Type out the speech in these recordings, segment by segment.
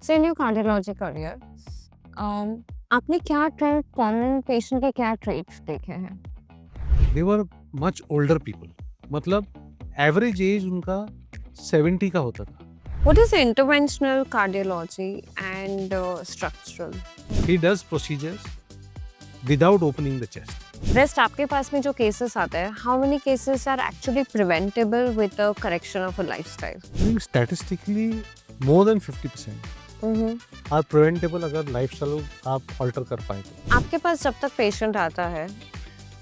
So in your cardiology career, आपने क्या trade common patient के क्या ट्रेट्स देखे हैं? दे वर मच ओल्डर पीपल, मतलब एवरेज एज उनका 70 का होता था. What is interventional cardiology and structural? He does procedures without opening the chest. Rest आपके पास में जो केसेस आते हैं, how many cases are actually preventable with the correction of a lifestyle? Statistically more than 50% are preventable अगर lifestyle आप alter कर पाए तो. आपके पास जब तक पेशेंट आता है,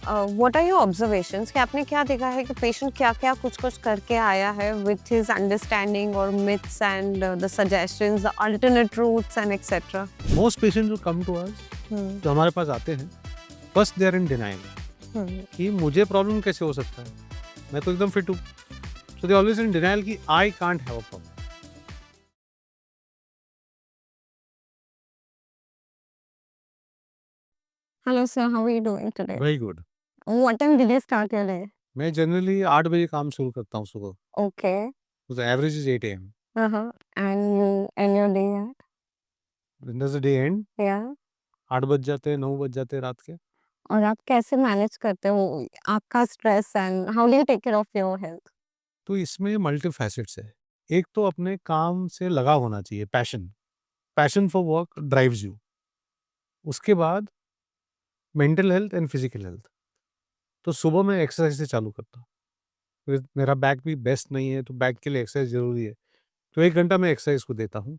व्हाट आर योर ऑब्जर्वेशंस कि आपने क्या देखा है कि पेशेंट क्या-क्या कुछ-कुछ करके आया है विथ हिज अंडरस्टैंडिंग और myths and the suggestions, the alternate routes and etcetera? Most patient जो कम टू अस, जो हमारे पास आते हैं, first they are in denial कि मुझे प्रॉब्लम कैसे हो सकता है, मैं तो एकदम फिट हूँ. सो दे ऑलवेज इन डिनाइल कि I can't have a problem. Hello sir, how are you doing today? Very good. What time did you start your day? मैं जनरली 8 बजे काम शुरू करता हूँ सुबह. Okay. तो average is 8 AM. Uh-huh. And you end your day at? When does the day end? Yeah. 8 बज जाते हैं, 9 बज जाते हैं रात के. और आप कैसे मैनेज करते हो आपका stress and how do you take care of your health? तो इसमें मल्टी फैसेट्स है. एक तो अपने काम से लगाव होना चाहिए, passion. Passion for work drives you. उसके बाद mental health and physical health. तो सुबह मैं एक्सरसाइज से चालू करता हूँ. मेरा बैक भी बेस्ट नहीं है, तो बैक के लिए एक्सरसाइज ज़रूरी है. तो 1 घंटा मैं एक्सरसाइज को देता हूँ.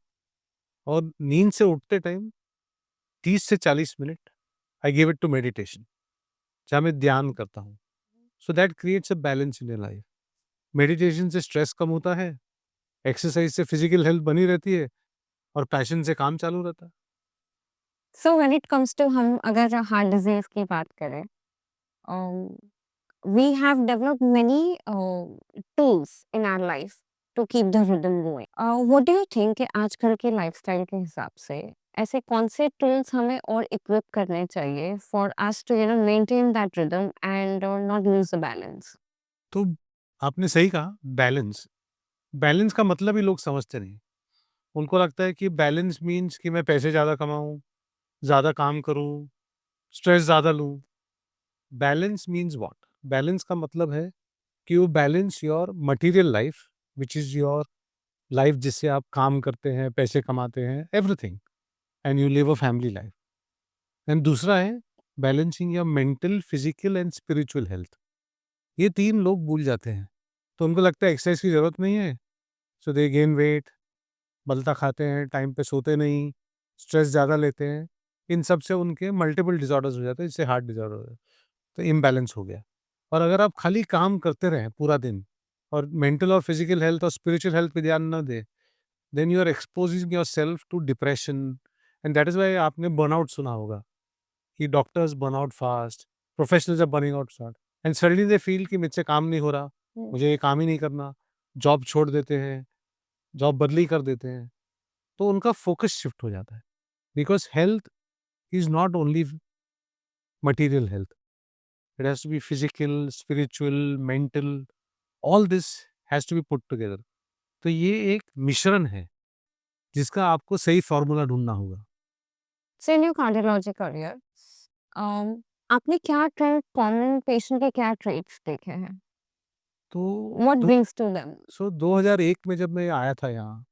और नींद से उठते टाइम 30 से 40 minute I give it to meditation, जहाँ मैं ध्यान करता हूँ. So that creates a balance in your life. Meditation से स्ट्रेस कम होता है, एक्सरसाइज से फिजिकल हेल्थ बनी रहती है, और पैशन से काम चालू रहता है. So when it comes to हम अगर हार्ट डिजीज की बात करें, we have developed many tools in our life to keep the rhythm going. What do you think कि आजकल के लाइफस्टाइल के हिसाब से ऐसे कौन से टूल्स हमें और इक्विप करने चाहिए for us to maintain that rhythm and not lose the balance? तो आपने सही कहा, बैलेंस. बैलेंस का मतलब ही लोग समझते नहीं. उनको लगता है कि बैलेंस मीन्स कि मैं पैसे ज़्यादा कमाऊँ, ज़्यादा काम करूँ, स्ट्रेस ज़्यादा लूँ. Balance means what? बैलेंस का मतलब है कि you balance your material life, which is your life जिससे आप काम करते हैं, पैसे कमाते हैं, everything, and you live a family life. And दूसरा है balancing your mental, physical and spiritual health. ये 3 लोग भूल जाते हैं. तो उनको लगता है एक्सरसाइज की ज़रूरत नहीं है, सो दे गेन वेट, बलता खाते हैं, टाइम पे सोते नहीं, स्ट्रेस ज़्यादा लेते हैं. इन सब से उनके मल्टीपल डिसऑर्डर्स हो जाते हैं, जिससे हार्ट डिसऑर्डर हो जाता है. तो इम्बैलेंस हो गया. और अगर आप खाली काम करते रहें पूरा दिन, और मेंटल और फिजिकल हेल्थ और स्पिरिचुअल हेल्थ पे ध्यान ना दें, then you are exposing yourself to depression. And that is why आपने बर्नआउट सुना होगा कि doctors burn out fast, professionals are burning out fast, and suddenly they feel कि मुझसे काम नहीं हो रहा, मुझे ये काम ही नहीं करना, जॉब छोड़ देते हैं, जॉब बदली कर देते हैं. तो उनका फोकस शिफ्ट हो जाता है. Because health is not only material health, it has to be physical, spiritual, mental, all this has to be put together. तो ये एक मिश्रण है, जिसका आपको सही फ़ॉर्मूला ढूँढना होगा. सो इन योर कार्डियोलॉजी करियर, आपने क्या ट्रेट कॉमन पेशेंट के क्या ट्रेट्स देखे हैं? तो व्हाट दो ब्रिंग्स टू देम? 2001 में जब मैं आया था यहाँ,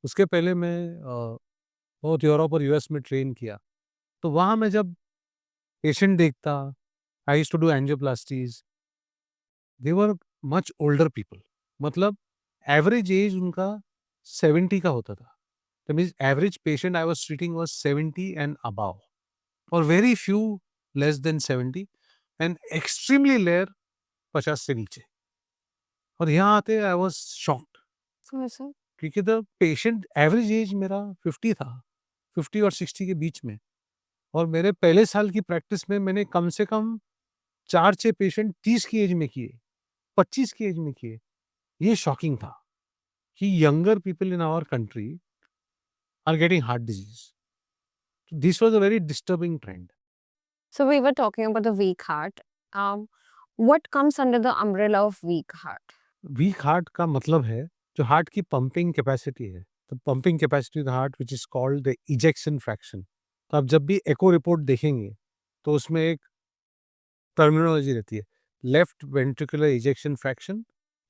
उसके पहले मैं बहुत यूरोप और यूएस में ट्रेन किया. तो वहाँ मैं जब पेशेंट देखता, I used to do angioplasties. They were much older people, मतलब एवरेज एज उनका 70 का होता था. That means average patient I was treating was 70 and above, और very few less than 70, and extremely rare 50 से नीचे. और यहाँ आते आई वाज़ शॉक्ड, सो ऐसा? क्योंकि द पेशेंट एवरेज एज मेरा 50 था, 50 और 60 के बीच में. और मेरे पहले साल की प्रैक्टिस में मैंने कम से कम 4-6 पेशेंट 30 की एज में किए, 25 की एज में किए. ये शॉकिंग था कि younger people in our country are getting heart disease. This was a very disturbing trend. So we were talking about the weak heart. What comes under the umbrella of weak heart? Week heart का मतलब है जो heart की pumping capacity है, the pumping capacity of the heart which is called the ejection fraction. तो आप जब भी एको रिपोर्ट देखेंगे तो उसमें एक टर्मिनोलॉजी रहती है, left ventricular ejection fraction,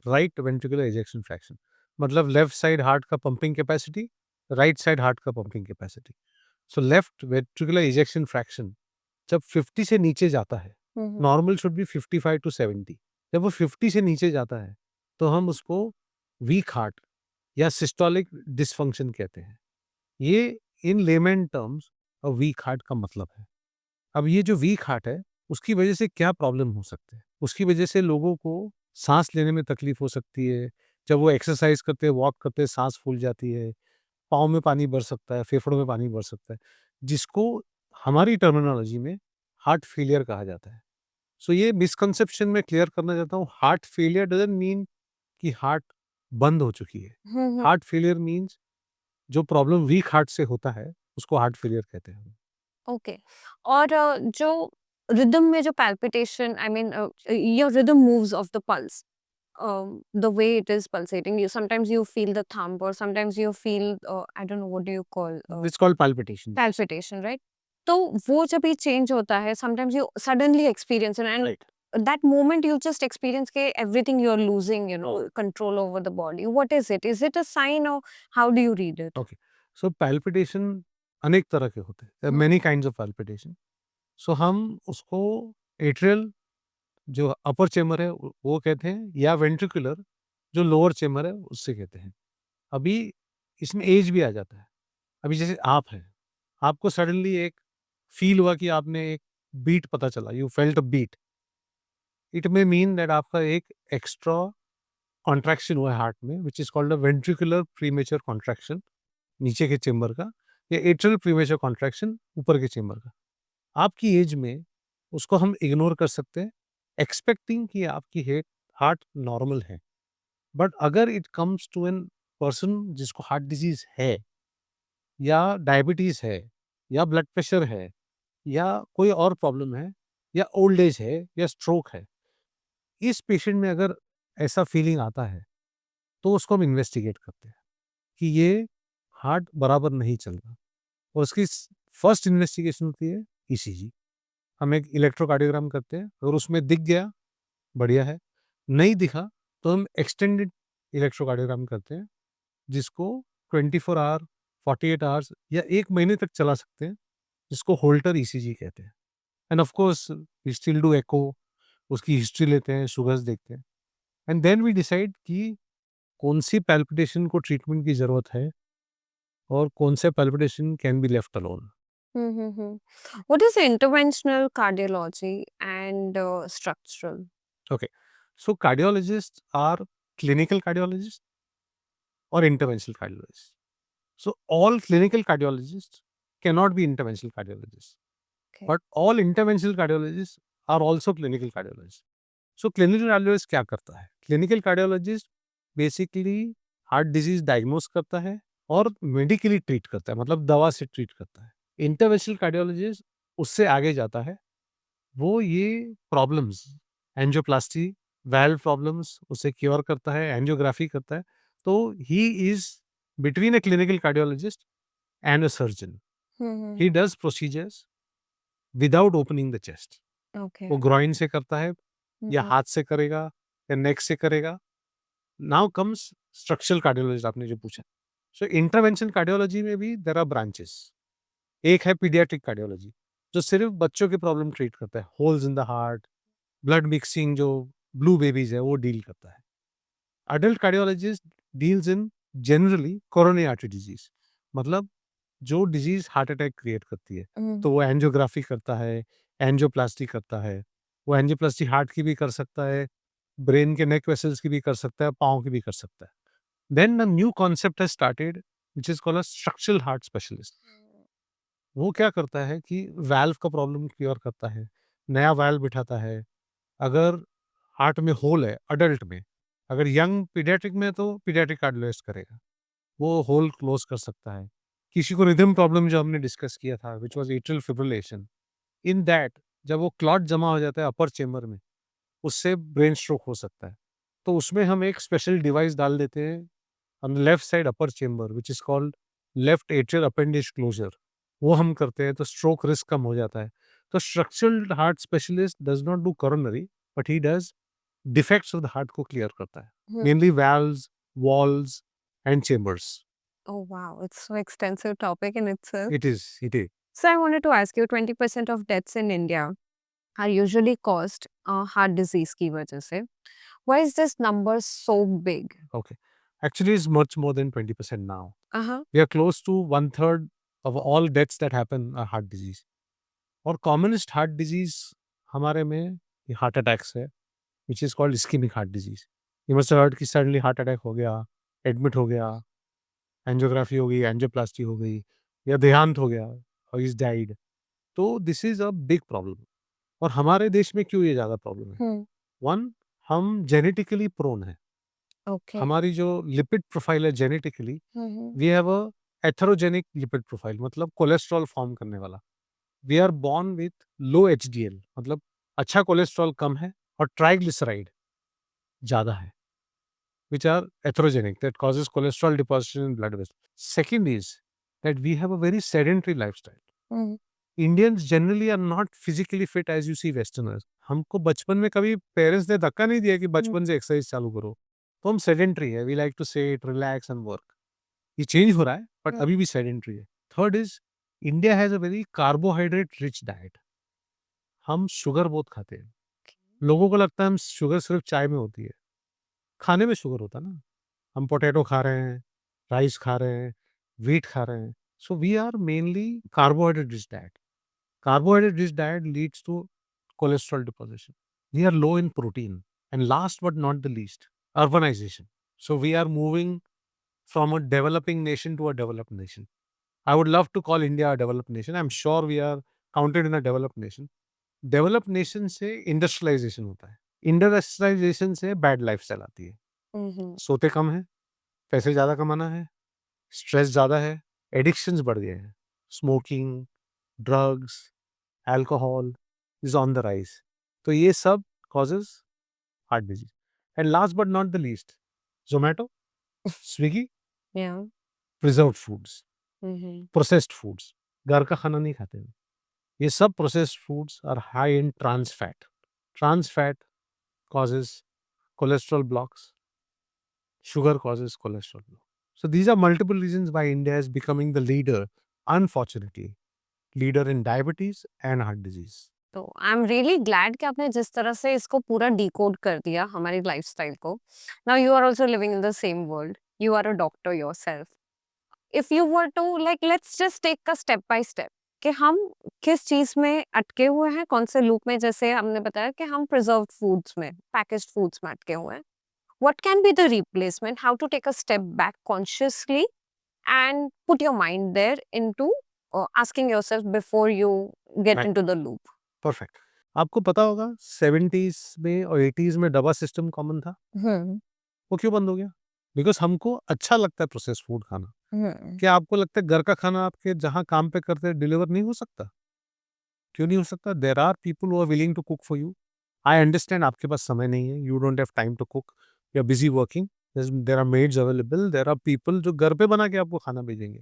right ventricular ejection fraction. मतलब लेफ्ट साइड हार्ट का pumping capacity, right side heart का pumping capacity. So left ventricular ejection fraction जब 50 से नीचे जाता है, hmm. Normal should be 55 to 70, जब वो 50 से नीचे जाता है तो हम उसको वीक हार्ट या सिस्टोलिक डिसफंक्शन कहते हैं। ये इन लेमन टर्म्स वीक हार्ट का मतलब है। अब ये जो वीक हार्ट है, उसकी वजह से क्या प्रॉब्लम हो सकते हैं? उसकी वजह से लोगों को सांस लेने में तकलीफ हो सकती है। जब वो एक्सरसाइज करते हैं, वॉक करते हैं, सांस फूल जाती है, पाँव में पानी भर सकता है, फेफड़ों में पानी भर सकता है, जिसको हमारी टर्मिनोलॉजी में हार्ट फेलियर कहा जाता है। सो ये मिसकंसेप्शन मैं क्लियर करना चाहता हूँ, हार्ट फेलियर डजंट मीन कि हार्ट बंद हो चुकी है। हम्म। हार्ट फेलियर मीन्स जो प्रॉब्लम वीक हार्ट से होता है, उसको हार्ट फेलियर कहते हैं। ओके। और जो रिदम में जो palpitation, I mean your rhythm moves of the pulse, the way it is pulsating, you sometimes you feel the thump, or sometimes you feel, I don't know, what do you call, it's called palpitation। palpitation, right? तो वो जब ये change होता है, sometimes you suddenly experience it, and right. that moment you just experience के everything you're losing, control over the body. What is it? Is it a sign, or how do you read it? Okay. So palpitation अनेक तरह के होते हैं, many kinds of palpitation. सो हम उसको atrial जो अपर chamber है वो कहते हैं, या वेंट्रिकुलर जो लोअर चेम्बर है उससे कहते हैं। अभी इसमें एज भी आ जाता है। अभी जैसे आप हैं, आपको सडनली एक फील हुआ कि आपने एक बीट पता चला, you felt a beat, it may mean that आपका एक एक्स्ट्रा कॉन्ट्रैक्शन हुआ है हार्ट में, which is called a ventricular premature contraction नीचे के चेम्बर का, या एट्रियल प्रीमेचर कॉन्ट्रैक्शन ऊपर के चेम्बर का। आपकी एज में उसको हम इग्नोर कर सकते हैं, एक्सपेक्टिंग कि आपकी हेड हार्ट नॉर्मल है। बट अगर it comes to an person जिसको हार्ट डिजीज है, या डायबिटीज है, या ब्लड प्रेशर है, या कोई और प्रॉब्लम है, या ओल्ड एज है, या स्ट्रोक है, इस पेशेंट में अगर ऐसा फीलिंग आता है तो उसको हम इन्वेस्टिगेट करते हैं कि ये हार्ट बराबर नहीं चल रहा, और उसकी फर्स्ट इन्वेस्टिगेशन होती है ईसीजी। हम एक इलेक्ट्रोकार्डियोग्राम करते हैं, अगर उसमें दिख गया बढ़िया है, नहीं दिखा तो हम एक्सटेंडेड इलेक्ट्रोकार्डियोग्राम करते हैं, जिसको 24 आवर, 48 आवर्स या 1 महीने तक चला सकते हैं, जिसको होल्टर ईसीजी कहते हैं। And of course we still do echo, उसकी हिस्ट्री लेते हैं, शुगर्स देखते हैं, एंड देन वी डिसाइड कि कौन-सी पैल्पिटेशन को ट्रीटमेंट की ज़रूरत है और कौन से palpitation can be left alone. Mm-hmm. What is interventional cardiology and structural? Okay, so cardiologist are clinical cardiologist और interventional cardiologist. So all clinical cardiologists cannot be interventional cardiologists, Okay. but all interventional cardiologists are also clinical cardiologists. So clinical cardiologist क्या करता है? Clinical cardiologist basically heart disease diagnose करता है और medically treat करता है, मतलब दवा से ट्रीट करता है। इंटरवेंशनल कार्डियोलॉजिस्ट उससे आगे जाता है, वो ये प्रॉब्लम्स, एंजियोप्लास्टी, वाल्व प्रॉब्लम्स उसे क्योर करता है, एंजियोग्राफी करता है। तो he is between a clinical cardiologist and a surgeon. Mm-hmm. He does procedures without opening the chest. Okay. वो ग्रॉइन से करता है, या Mm-hmm. हाथ से करेगा, या नेक से करेगा। नाउ कम्स स्ट्रक्चरल कार्डियोलॉजिस्ट, आपने जो पूछा। सो इंटरवेंशन कार्डियोलॉजी में भी देयर आर ब्रांचेस। एक है पीडियाट्रिक कार्डियोलॉजी, जो सिर्फ बच्चों के प्रॉब्लम ट्रीट करता है, holes in the heart, blood mixing, जो ब्लू बेबीज है वो डील करता है। Adult cardiologist deals in generally coronary artery disease, मतलब जो डिजीज हार्ट अटैक क्रिएट करती है। Mm-hmm. तो वो एंजियोग्राफी करता है, एंजियोप्लास्टी करता है। वो एंजियोप्लास्टी हार्ट की भी कर सकता है, ब्रेन के नेक वेसल्स की भी कर सकता है, पाँव की भी कर सकता है। Then a new concept has started which is called a structural heart specialist. वो क्या करता है कि वाल्व का प्रॉब्लम क्योर करता है, नया वाल्व बिठाता है। अगर हार्ट में होल है अडल्ट में, अगर यंग पीडियाट्रिक में तो पीडियाट्रिक कार्डियोलॉजिस्ट करेगा, वो होल क्लोज कर सकता है। किसी को रिदम प्रॉब्लम जो हमने डिस्कस किया था which was atrial fibrillation, in that जब वो क्लॉट जमा हो जाता है अपर चेम्बर में, उससे ब्रेन स्ट्रोक हो सकता है। तो उसमें हम एक स्पेशल डिवाइस डाल देते हैं on the left side upper chamber which is called left atrial appendage closure, वो हम करते हैं तो स्ट्रोक रिस्क कम हो जाता है। तो structural heart specialist does not do coronary, but he does defects of the heart को क्लियर करता है, Hmm. Mainly valves, walls and chambers. Oh wow, it's so extensive topic in itself. It is. So I wanted to ask you, 20% of deaths in India are usually caused heart disease की वजह से. Why is this number so big? Okay. Actually, it's much more than 20% now. Uh-huh. We are close to one third of all deaths that happen are heart disease. और commonest heart disease हमारे में ये heart attacks है, which is called ischemic heart disease. You must have heard कि suddenly heart attack हो गया, admit हो गया, angiography हो गई, angioplasty हो गई, या देहांत हो गया, or he's died. तो this is a big problem. और हमारे देश में क्यों ये ज़्यादा प्रॉब्लम है? Hmm. वन, हम जेनेटिकली प्रोन है। Okay. हमारी जो लिपिड प्रोफाइल है genetically, Mm-hmm. We have a atherogenic lipid profile, मतलब कोलेस्ट्रॉल फॉर्म करने वाला। We are born with low HDL, मतलब अच्छा कोलेस्ट्रॉल कम है, और ट्राइग्लिसराइड ज़्यादा है, which are atherogenic, that causes cholesterol deposition in blood vessels. Second is that we have a very sedentary lifestyle. Mm-hmm. Indians generally are not physically fit as you see westerners. हमको बचपन में कभी parents ने धक्का नहीं दिया कि बचपन से एक्सरसाइज चालू करो, तो हम सेडेंट्री है, we like to sit relax and work. ये चेंज हो रहा है, बट अभी भी सेडेंट्री है। Third is, India has a very carbohydrate rich diet. हम शुगर बहुत खाते हैं। लोगों को लगता है हम शुगर सिर्फ चाय में होती है, खाने में शुगर होता है ना। हम पोटैटो खा रहे हैं, राइस खा रहे हैं, व्हीट खा रहे हैं, so we are mainly carbohydrate rich diet. Carbohydrate rich diet leads to cholesterol deposition. We are low in protein. And last but not the least, urbanization. So we are moving from a developing nation to a developed nation. I would love to call India a developed nation. I'm sure we are counted in a developed nation. Developed nation से industrialization होता है. Industrialization से bad lifestyle आती है. Mm-hmm. सोते कम है, पैसे ज़्यादा कमाना है, स्ट्रेस ज़्यादा है, एडिक्शंस बढ़ गए हैं, smoking, drugs, alcohol is on the rise. तो ये सब causes heart disease. And last but not the least, Zomato, Swiggy, Yeah. Preserved foods, Mm-hmm. Processed foods, घर का खाना नहीं खाते हैं। ये सब processed foods are high in trans fat. Trans fat causes cholesterol blocks, sugar causes cholesterol block. So these are multiple reasons why India is becoming the leader, unfortunately, leader in diabetes and heart disease. तो I am really glad कि आपने जिस तरह से इसको पूरा decode कर दिया हमारी लाइफस्टाइल को. Now you are also living in the same world, you are a doctor yourself. If you were to like let's just take a step by step कि हम किस चीज में अटके हुए हैं, कौन से लूप में. जैसे हमने बताया कि हम प्रिजर्व्ड फूड्स में, पैकेज्ड फूड्स में अटके हुए हैं. What can be the replacement, how to take a step back consciously and put your mind there into asking yourself before you get Right. into the loop. Perfect. आपको पता होगा 70s में और 80s में डब्बा सिस्टम कॉमन था। Hmm. वो क्यों बंद हो गया? बिकॉज़ हमको अच्छा लगता है प्रोसेस्ड फूड खाना। Hmm. क्या आपको लगता है घर का खाना आपके जहाँ काम पे करते हैं डिलीवर नहीं हो सकता? क्यों नहीं हो सकता? There are people who are willing to cook for you. I understand आपके पास समय नहीं है, you don't have time to cook, you are busy working, there are maids available, there are people जो घर पे बना के आपको खाना भेजेंगे।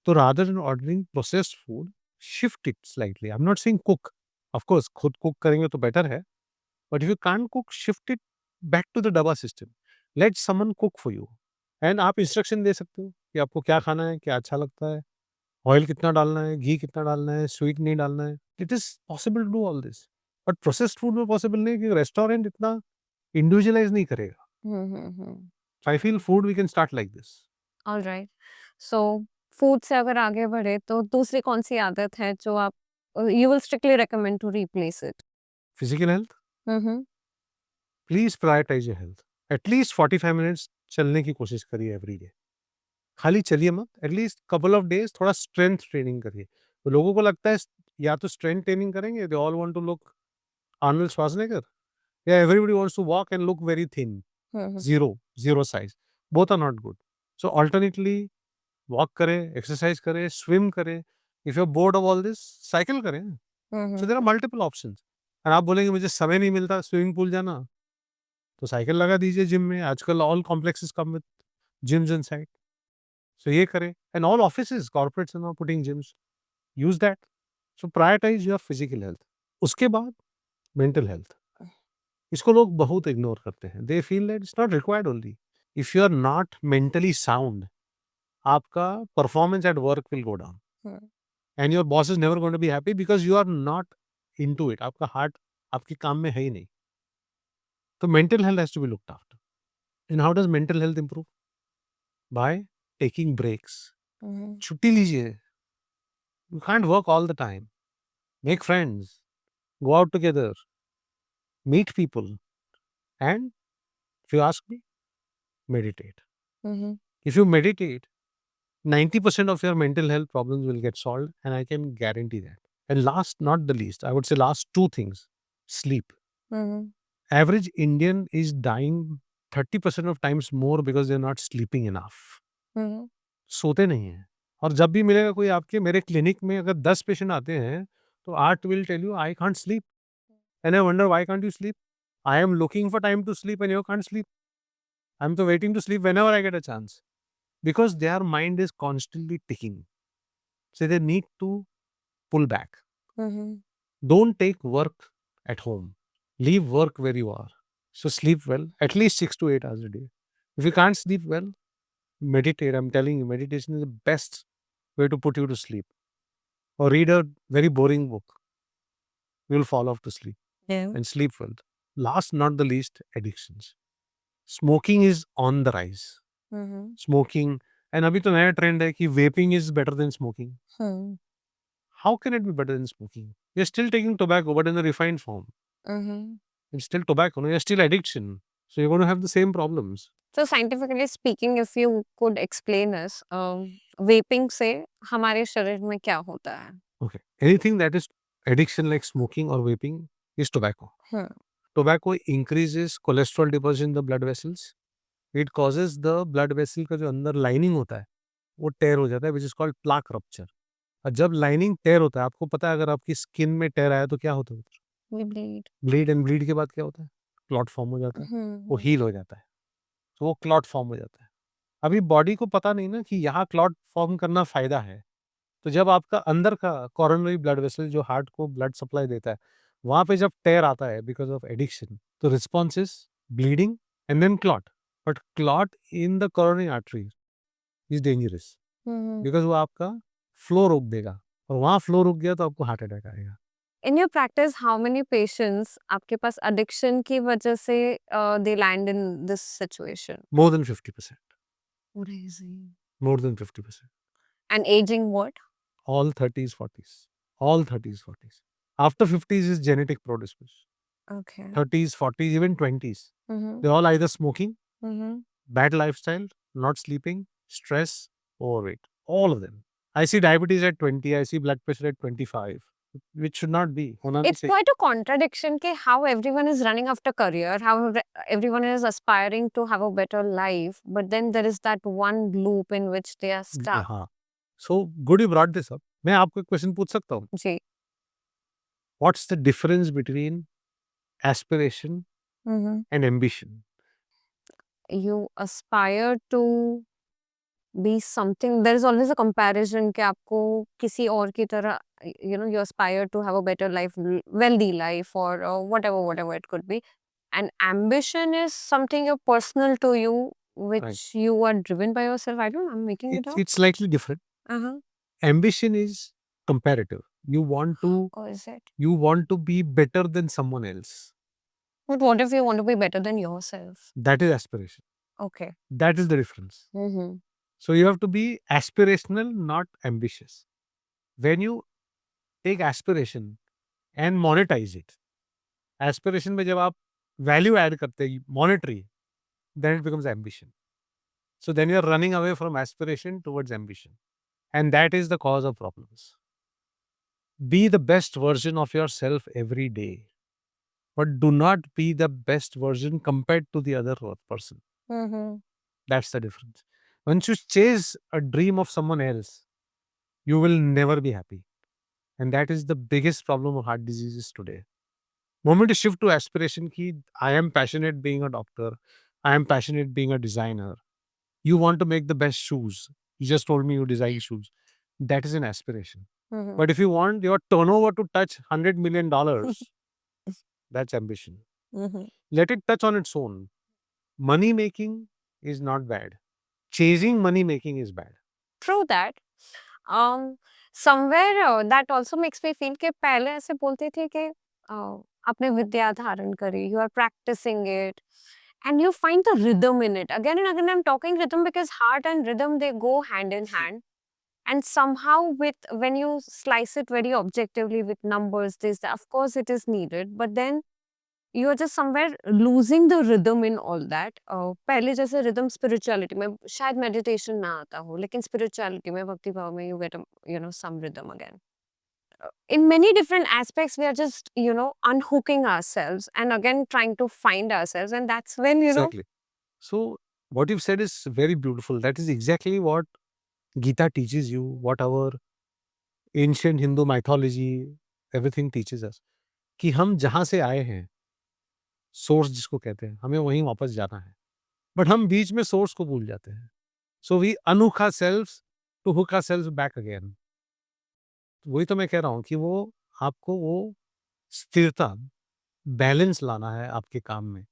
तो rather than ordering processed food, shift it slightly. I am not saying cook, of course खुद कुक करेंगे तो बेटर है, but if you can't cook, shift it back to the डब्बा system. Let someone cook for you. And आप instruction दे सकते हो कि आपको क्या खाना है, क्या अच्छा लगता है, ऑयल कितना डालना है, घी कितना डालना है, स्वीट नहीं डालना है। It is possible to do all this, but processed food में पॉसिबल नहीं, कि रेस्टोरेंट इतना इंडिविजुअलाइज नहीं करेगा। Hmm. So I feel food we can start like this. All right. So food से अगर आगे बढ़े तो दूसरी कौन सी आदत है जो आप you will strictly recommend to replace it? Physical health, hmm. Please prioritise your health. At least 45 minutes चलने की कोशिश करिए एवरी डे। खाली चलिए मत, एटलीस्ट कपल ऑफ डेज थोड़ा स्ट्रेंथ ट्रेनिंग करिए। तो लोगों को लगता है या तो स्ट्रेंथ ट्रेनिंग करेंगे, they all want to look Arnold Schwarzenegger, या everybody wants to walk and look very thin, hmm. Zero size, both are not good. So alternately walk करें, एक्सरसाइज करें, स्विम करें। If you are bored of all this, cycle करें। So there are multiple options. और आप बोलेंगे मुझे समय नहीं मिलता स्विमिंग पूल जाना, तो साइकिल लगा दीजिए जिम में। आजकल all complexes come with gyms inside. So ये करें. And all offices, corporates are now putting gyms. Use that. So prioritize your physical health. उसके बाद mental health. इसको लोग बहुत इग्नोर करते हैं. They feel that it's not required only. If you are not mentally sound, आपका performance at work will go down. And your boss is never going to be happy because you are not into it. आपका heart आपके काम में है ही नहीं. तो mental health has to be looked after. And how does mental health improve? By taking breaks. छुट्टी लीजिए. You can't work all the time. Make friends. Go out together. Meet people. And if you ask me, meditate. If you meditate, 90% of your mental health problems will get solved, and I can guarantee that. And last, not the least, I would say last two things. Sleep. Average Indian is dying 30% of times more because they're not sleeping enough. सोते नहीं हैं. और जब भी मिलेगा कोई आपके मेरे क्लिनिक में अगर 10 पेशेंट आते हैं तो 8 will tell you I can't sleep. And I wonder why can't you sleep? I am looking for time to sleep and you can't sleep. I'm so waiting to sleep whenever I get a chance. Because their mind is constantly ticking. So they need to pull back. Don't take work at home. Leave work where you are. So sleep well, at least 6 to 8 hours a day. If you can't sleep well, meditate. I'm telling you, meditation is the best way to put you to sleep. Or read a very boring book. You'll fall off to sleep and sleep well. Last, not the least, addictions. Smoking is on the rise. Smoking, and अभी तो नया trend है कि vaping is better than smoking. How can it be better than smoking? You're still taking tobacco, but in a refined form. It's still tobacco, no? You're still addiction. So you're going to have the same problems. So scientifically speaking, if you could explain us, vaping से हमारे शरीर में क्या होता है? Okay. Anything that is addiction like smoking or vaping is tobacco. Tobacco increases cholesterol deposit in the blood vessels. It causes the blood vessel का जो अंदर लाइनिंग होता है वो टेयर हो जाता है, विच इज कॉल्ड प्लाक रप्चर. और जब लाइनिंग टेयर होता है, आपको पता है अगर आपकी स्किन में टेयर आया तो क्या होता है? We bleed. Bleed. And bleed के बाद क्या होता है? क्लॉट फॉर्म हो जाता है, वो हील हो जाता है. तो वो क्लॉट फॉर्म हो जाता है. अभी बॉडी को पता नहीं ना कि यहाँ क्लॉट फॉर्म करना फायदा है. तो जब आपका अंदर का कोरोनरी ब्लड वेसल जो हार्ट को ब्लड सप्लाई देता है, वहां पे जब टेयर आता है बिकॉज ऑफ एडिक्शन, तो response is bleeding and then clot. But clot in the coronary artery is dangerous because वो आपका फ्लो रोक देगा, और वहां फ्लो रुक गया तो आपको हार्ट अटैक आएगा. In your practice, how many patients आपके पास addiction की वजह से they land in this situation? More than 50%. Crazy. More than 50%. And aging what? All 30s, 40s. All 30s, 40s. After 50s is genetic predisposition. Okay. 30s, 40s, even 20s. They're all either smoking, bad lifestyle, not sleeping, stress, overweight. All of them. I see diabetes at 20. I see blood pressure at 25, which should not be. होना नहीं It's चाहिए. quite a contradiction कि how everyone is running after career, how everyone is aspiring to have a better life, but then there is that one loop in which they are stuck. हाँ. So good you brought this up. मैं आपको एक question पूछ सकता हूँ? जी. What's the difference between aspiration and ambition? You aspire to be something. There is always a comparison कि आपको किसी और की तरह, you aspire to have a better life, wealthy life, or whatever it could be. And ambition is something personal to you, which Right. you are driven by yourself. I don't know, I'm making it up. It's slightly different. Ambition is comparative. You want to Or is it? be better than someone else. But what if you want to be better than yourself? That is aspiration. Okay. That is the difference. So you have to be aspirational, not ambitious. When you take aspiration and monetize it, aspiration में जब आप value add करते हैं, monetary, then it becomes ambition. So then you are running away from aspiration towards ambition. And that is the cause of problems. Be the best version of yourself every day. But do not be the best version compared to the other person. That's the difference. Once you chase a dream of someone else, you will never be happy. And that is the biggest problem of heart diseases today. Moment to shift to aspiration ki I am passionate being a doctor, I am passionate being a designer. You want to make the best shoes. You just told me you design shoes. That is an aspiration. Mhm. But if you want your turnover to touch $100 million, that's ambition. Mhm. Let it touch on its own. Money making is not bad. Chasing money making is bad. True that. Somewhere that also makes me feel कि पहले ऐसे बोलते थे कि आपने विद्या धारण करी, you are practising it and you find the rhythm in it. Again and again I'm talking rhythm because heart and rhythm, they go hand in hand. And somehow, with when you slice it very objectively with numbers, this of course it is needed, but then you are just somewhere losing the rhythm in all that. पहले जैसे rhythm spirituality में शायद meditation ना आता हो, लेकिन spirituality में, भक्ति भाव में you get a, some rhythm again. In many different aspects, we are just, unhooking ourselves and again trying to find ourselves, and that's when, Exactly. So what you've said is very beautiful. That is exactly what Gita teaches you, what our ancient Hindu mythology, everything teaches us. कि हम जहाँ से आए हैं, source जिसको कहते हैं, हमें वहीं वापस जाना है। बट हम बीच में सोर्स को भूल जाते हैं। So we unhook ourselves to hook ourselves back again. वही तो मैं कह रहा हूँ कि वो आपको वो स्थिरता, बैलेंस लाना है आपके काम में।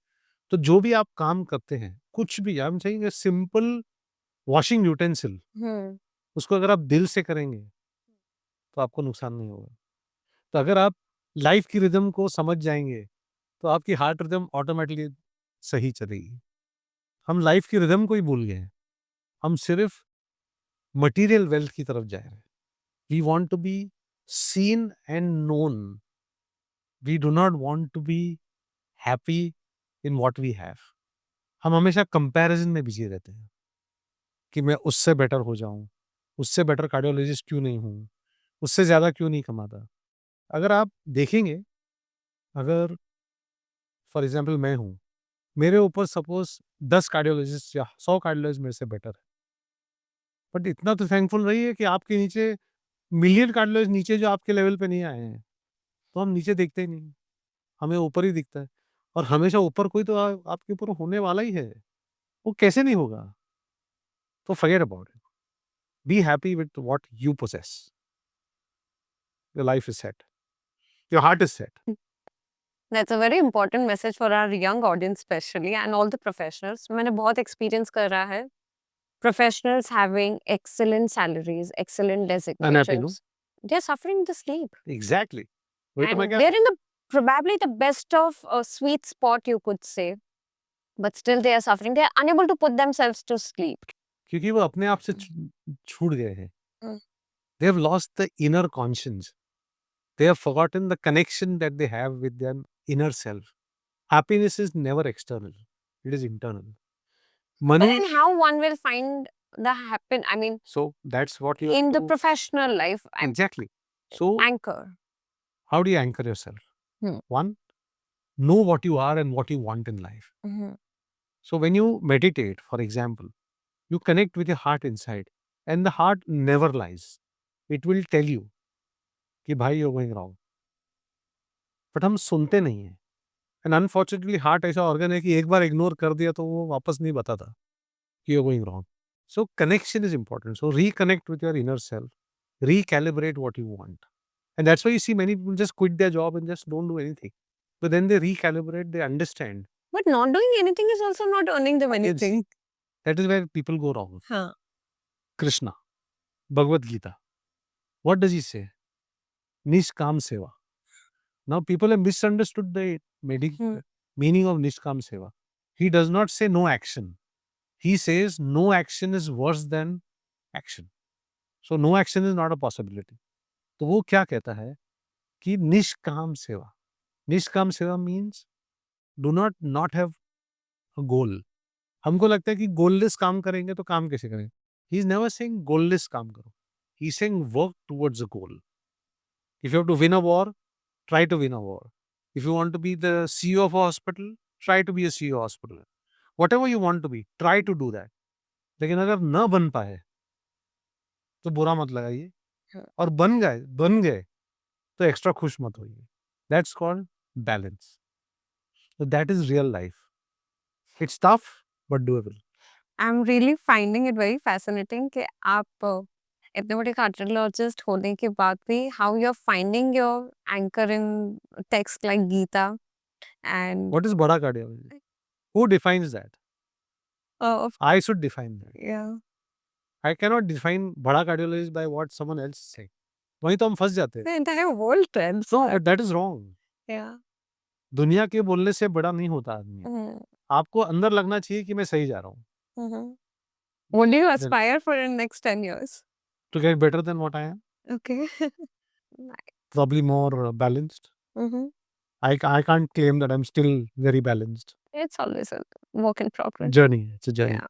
तो जो भी आप काम करते हैं, कुछ भी, I am saying a simple washing utensil, Hmm. उसको अगर आप दिल से करेंगे, तो आपको नुकसान नहीं होगा। तो अगर आप लाइफ की रिदम को समझ जाएँगे, तो आपकी हार्ट रिदम ऑटोमैटिकली सही चलेगी। हम लाइफ की रिदम को ही भूल गए हैं। हम सिर्फ मटेरियल वेल्थ की तरफ जा रहे हैं। We want to be seen and known. We do not want to be happy in what we have. हम हमेशा कंपैरिजन में बिजी रहते हैं कि मैं उससे बेटर हो जाऊं, उससे बेटर कार्डियोलॉजिस्ट क्यों नहीं हूं, उससे ज्यादा क्यों नहीं कमाता। अगर आप देखेंगे, अगर फॉर एग्जाम्पल मैं हूं, मेरे ऊपर सपोज 10 कार्डियोलॉजिस्ट या 100 कार्डियोलॉजिस्ट मेरे से बेटर है, बट इतना तो थैंकफुल रहिए कि आपके नीचे मिलियन कार्डियोलॉजिस्ट नीचे जो आपके लेवल पे नहीं आए हैं। तो हम नीचे देखते ही नहीं, हमें ऊपर ही दिखता है। और हमेशा ऊपर कोई तो आपके ऊपर होने वाला ही है। वो कैसे नहीं होगा? तो forget about it. Be happy with what you possess. Your life is set, your heart is set. That's a very important message for our young audience especially and all the professionals. मैंने बहुत experience कर रहा है professionals having excellent salaries, excellent unhappy no? designations. They're suffering the sleep, exactly, वही तो मैं and कह they're in the probably the best of a sweet spot, you could say, but still they are suffering. They are unable to put themselves to sleep. क्योंकि वो अपने आप से छूट गए हैं। Mm. They have lost the inner conscious. They have forgotten the connection that they have with their inner self. Happiness is never external, it is internal. But Money, then how one will find the happen? I mean, so that's what you have in the to. professional life, Exactly. So, anchor. how do you anchor yourself? Hmm. One, know what you are and what you want in life. Mhm. So, when you meditate, for example, you connect with your heart inside, and the heart never lies. It will tell you कि भाई you're going wrong. But हम सुनते नहीं हैं. And unfortunately, heart ऐसा organ है कि एक बार इग्नोर कर दिया तो वो वापस नहीं बताता कि you're going wrong. So connection is important. So reconnect with your inner self. Recalibrate what you want. And that's why you see many people just quit their job and just don't do anything. But then they recalibrate, they understand. But not doing anything is also not earning them Yes. anything. That is where people go wrong. Huh. Krishna, Bhagavad Gita. What does he say? Nishkam Seva. Now people have misunderstood the Hmm. meaning of Nishkam Seva. He does not say no action. He says no action is worse than action. So no action is not a possibility. तो वो क्या कहता है कि निष्काम सेवा। निष्काम सेवा means do not have a goal. हमको लगता है कि गोललेस काम करेंगे तो काम कैसे करेंगे। He is never saying goalless काम करो। He is saying work towards a goal. If you have to win a war, try to win a war. If you want to be the CEO of a hospital, try to be a CEO hospital. Whatever you want to be, try to do that. लेकिन अगर न बन पाए तो बुरा मत लगाइए, हाँ. और बन गए तो एक्स्ट्रा खुश मत होइए। That's called balance. So that is real life. It's tough but doable. I am really finding it very fascinating कि आप इतने बड़े कार्डियोलॉजिस्ट होने के बाद भी how you are finding your anchor in text like Gita and What is bada cardiology? Who defines that? I should define that. या I cannot define bada cardiologist by what someone else is saying. वहीं तो हम फंस जाते हैं. the entire world trends No, that is wrong. yeah दुनिया के बोलने से बड़ा नहीं होता आदमी. mm-hmm. आपको अंदर लगना चाहिए कि मैं सही जा रहा हूँ. Mm-hmm. What do you Then aspire for in next 10 years? to get better than what I am, Okay. Nice. probably more balanced. Mm-hmm. I can't claim that I'm still very balanced. It's always a work in progress. Journey. It's a journey. Yeah.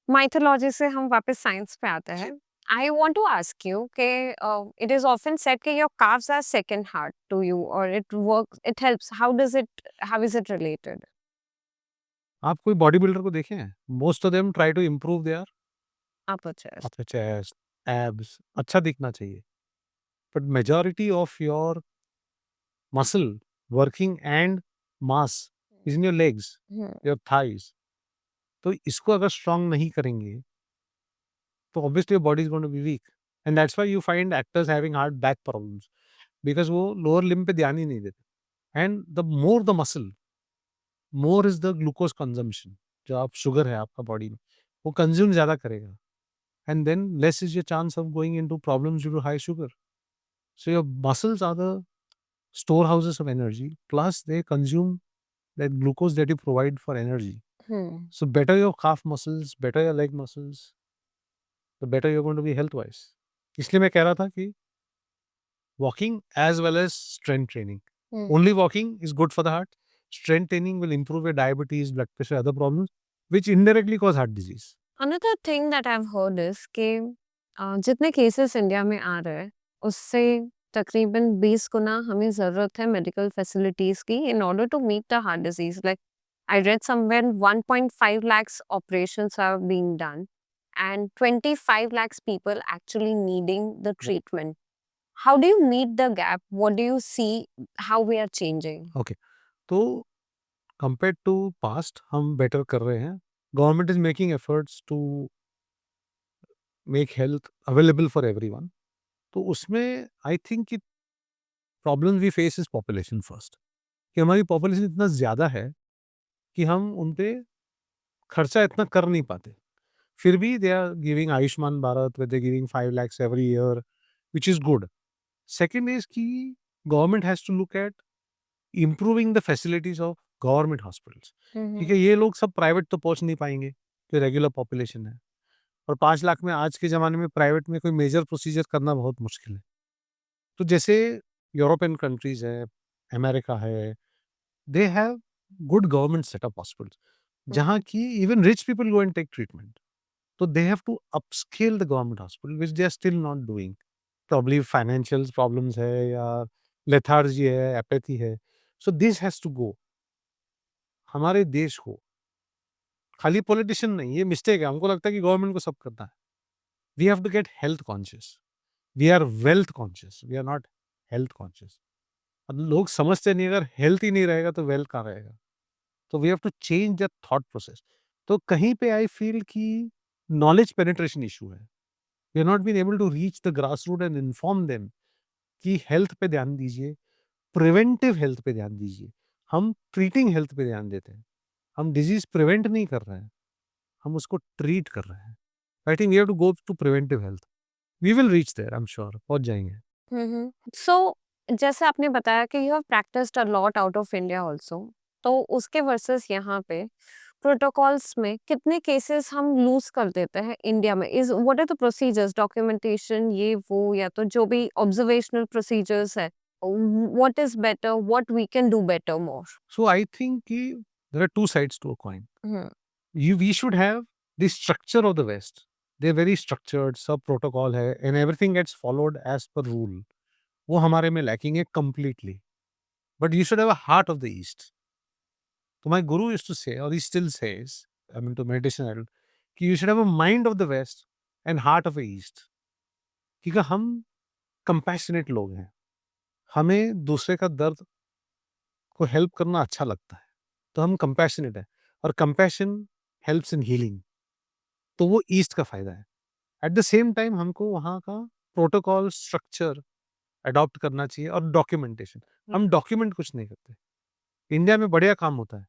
Mythology से हम वापस science पे आते हैं. I want to ask you कि it is often said कि your calves are second heart to you or it works, it helps. How is it related? आप कोई बॉडी बिल्डर को देखे हैं? Most of them try to improve their Upper chest. upper chest, abs. अच्छा दिखना चाहिए. But majority of your muscle working and mass is in your legs, Hmm. your thighs. तो इसको अगर strong नहीं करेंगे तो obviously your body is going to be weak. And that's why you find actors having hard back problems because वो lower limb पे ध्यान ही नहीं देते. And the more the muscle, more is the glucose consumption. जो आप sugar है आपका body में वो कंज्यूम ज्यादा करेगा. And then less is your chance of going into problems due to high sugar. So your muscles are the storehouses of energy, plus they consume that glucose that you provide for energy. Hmm. So better your calf muscles, better your leg muscles, the better you're going to be health wise. इसलिए मैं कह रहा था कि walking as well as strength training. Hmm. Only walking is good for the heart. Strength training will improve your diabetes, blood pressure, other problems, which indirectly cause heart disease. Another thing that I've heard is कि जितने cases India में आ रहे हैं उससे तकरीबन 20 गुना हमें ज़रूरत है मेडिकल फैसिलिटीज़ की in order to meet the heart disease. Like I read somewhere 1.5 lakhs operations are being done and 25 lakhs people actually needing the treatment. How do you meet the gap? What do you see how we are changing? Okay. तो compared to past हम better कर रहे हैं. Government is making efforts to make health available for everyone. तो उसमें I think कि problem we face is population first. कि हमारी population इतना ज़्यादा है कि हम उन पे खर्चा इतना कर नहीं पाते. फिर भी they are giving Ayushman Bharat, where they're giving 5 lakhs every year, which is good. Second is कि government has to look at improving the facilities of government hospitals. ठीक है, ये लोग सब प्राइवेट तो पहुंच नहीं पाएंगे जो रेगुलर पॉपुलेशन है. और 5 लाख में आज के ज़माने में प्राइवेट में कोई मेजर प्रोसीजर करना बहुत मुश्किल है. तो जैसे यूरोपियन कंट्रीज है, अमेरिका है, they have good government setup hospitals जहाँ की even rich people go and take treatment. तो they have to upscale the government hospital which they are still not doing. Probably financial problems है या lethargy है, apathy है. So this has to go. हमारे देश को खाली पॉलिटिशियन नहीं, ये मिस्टेक है. हमको लगता है कि गवर्नमेंट को सब करना है. We have to get health conscious. We are wealth conscious, we are not health conscious. अब लोग समझते नहीं, अगर हेल्थ ही नहीं रहेगा तो वेल्थ कहाँ रहेगा. तो we have to change that thought process. तो कहीं पे आई फील कि नॉलेज पेनिट्रेशन इशू है. We are not been able to reach the grass root and inform them कि हेल्थ पे ध्यान दीजिए, प्रिवेंटिव हेल्थ पे ध्यान दीजिए. हम ट्रीटिंग हेल्थ पे ध्यान देते हैं. हम डिजीज प्रिवेंट नहीं कर रहे हैं, हम उसको ट्रीट कर रहे हैं. I think we have to go to preventive health. We will reach there, I am sure पहुंच जाएंगे. सो जैसे आपने बताया कि you have practised a lot out of India also, तो उसके वर्सेस यहाँ पे प्रोटोकॉल्स में कितने केसेस हम लूज कर देते हैं इंडिया में? Is what are the procedures, documentation, ये वो, या तो जो भी ऑब्जर्वेशनल प्रोसीजर्स है, what is better, what we can do better more? So I think there are two sides to a coin. We should have the structure of the West. They're very structured, सब protocol है, and everything gets followed as per rule. वो हमारे में lacking है completely. But you should have a heart of the East. So my guru used to say, or he still says, I mean to meditation idol, कि you should have a mind of the West and heart of the East. क्योंकि हम compassionate लोग हैं. हमें दूसरे का दर्द को help करना अच्छा लगता है. तो हम compassionate हैं. और compassion helps in healing. तो वो ईस्ट का फ़ायदा है। एट द सेम टाइम हमको वहाँ का प्रोटोकॉल, स्ट्रक्चर अडॉप्ट करना चाहिए और डॉक्यूमेंटेशन। हम डॉक्यूमेंट कुछ नहीं करते। इंडिया में बढ़िया काम होता है,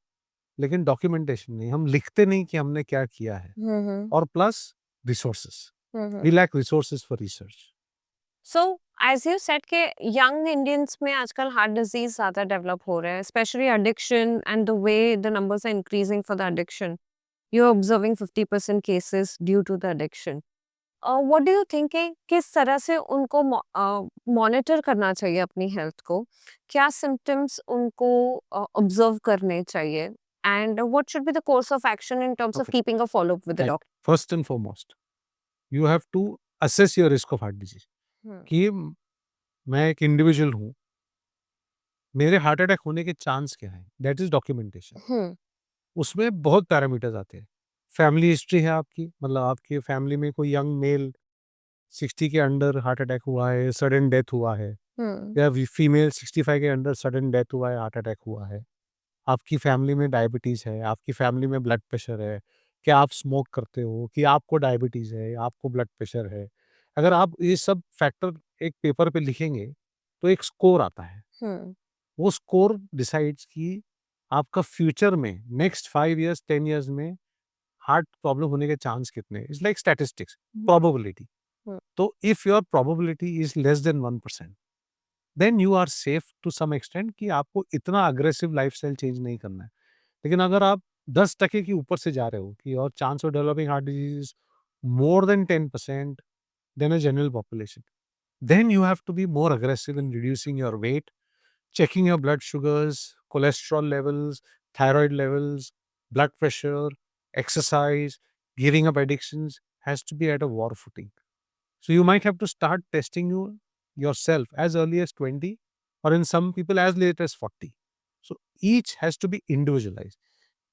लेकिन डॉक्यूमेंटेशन नहीं, हम लिखते नहीं कि हमने क्या किया है। हुँ, हुँ। और प्लस रिसोर्सेज़, हुँ, हुँ। We lack resources for research. So as you said कि यंग इंडियंस में आजकल हार्ट डिज़ीज़ ज़्यादा डेवलप हो रहे हैं, specially addiction and the way the numbers are increasing for the addiction. You are observing 50% cases due to the addiction. What do you think कि किस तरह से उनको मॉनिटर करना चाहिए अपनी हेल्थ को? क्या सिम्पटम्स उनको ऑब्जर्व करने चाहिए? And what should be the course of action in terms of okay, keeping a follow up with the right. Doctor? First and foremost, you have to assess your risk of heart disease hmm, कि मैं एक individual हूँ, मेरे heart attack होने के chance क्या हैं? That is documentation. हुँ, उसमें बहुत पैरामीटर्स आते हैं। फैमिली हिस्ट्री है आपकी, मतलब आपके फैमिली में कोई यंग मेल 60 के अंडर हार्ट अटैक हुआ है, सडन डेथ हुआ है, हुँ, या फीमेल 65 के अंडर सडन डेथ हुआ है, हार्ट अटैक हुआ है। आपकी फैमिली में डायबिटीज़ है, आपकी फैमिली में ब्लड प्रेशर है, क्या आप स्मोक करते हो, कि आपको डायबिटीज़ है, आपको ब्लड प्रेशर है। अगर आप ये सब फैक्टर एक पेपर पे लिखेंगे, तो एक स्कोर आता है। हुँ, वो स्कोर डिसाइड्स कि आपका फ्यूचर में नेक्स्ट 5 इयर्स, 10 इयर्स में हार्ट प्रॉब्लम होने के चांस कितने हैं। It's like statistics, probability. Hmm, तो if your probability is less than 1%, then you are safe to some extent कि आपको इतना अग्रेसिव लाइफस्टाइल चेंज नहीं करना है। लेकिन अगर आप 10% के ऊपर से जा रहे हो कि और chance of developing heart disease more than 10% than a general population, then you have to be more aggressive in reducing your weight, checking your blood sugars, cholesterol levels, thyroid levels, blood pressure, exercise, giving up addictions has to be at a war footing. So you might have to start testing yourself as early as 20, or in some people as late as 40. So each has to be individualized.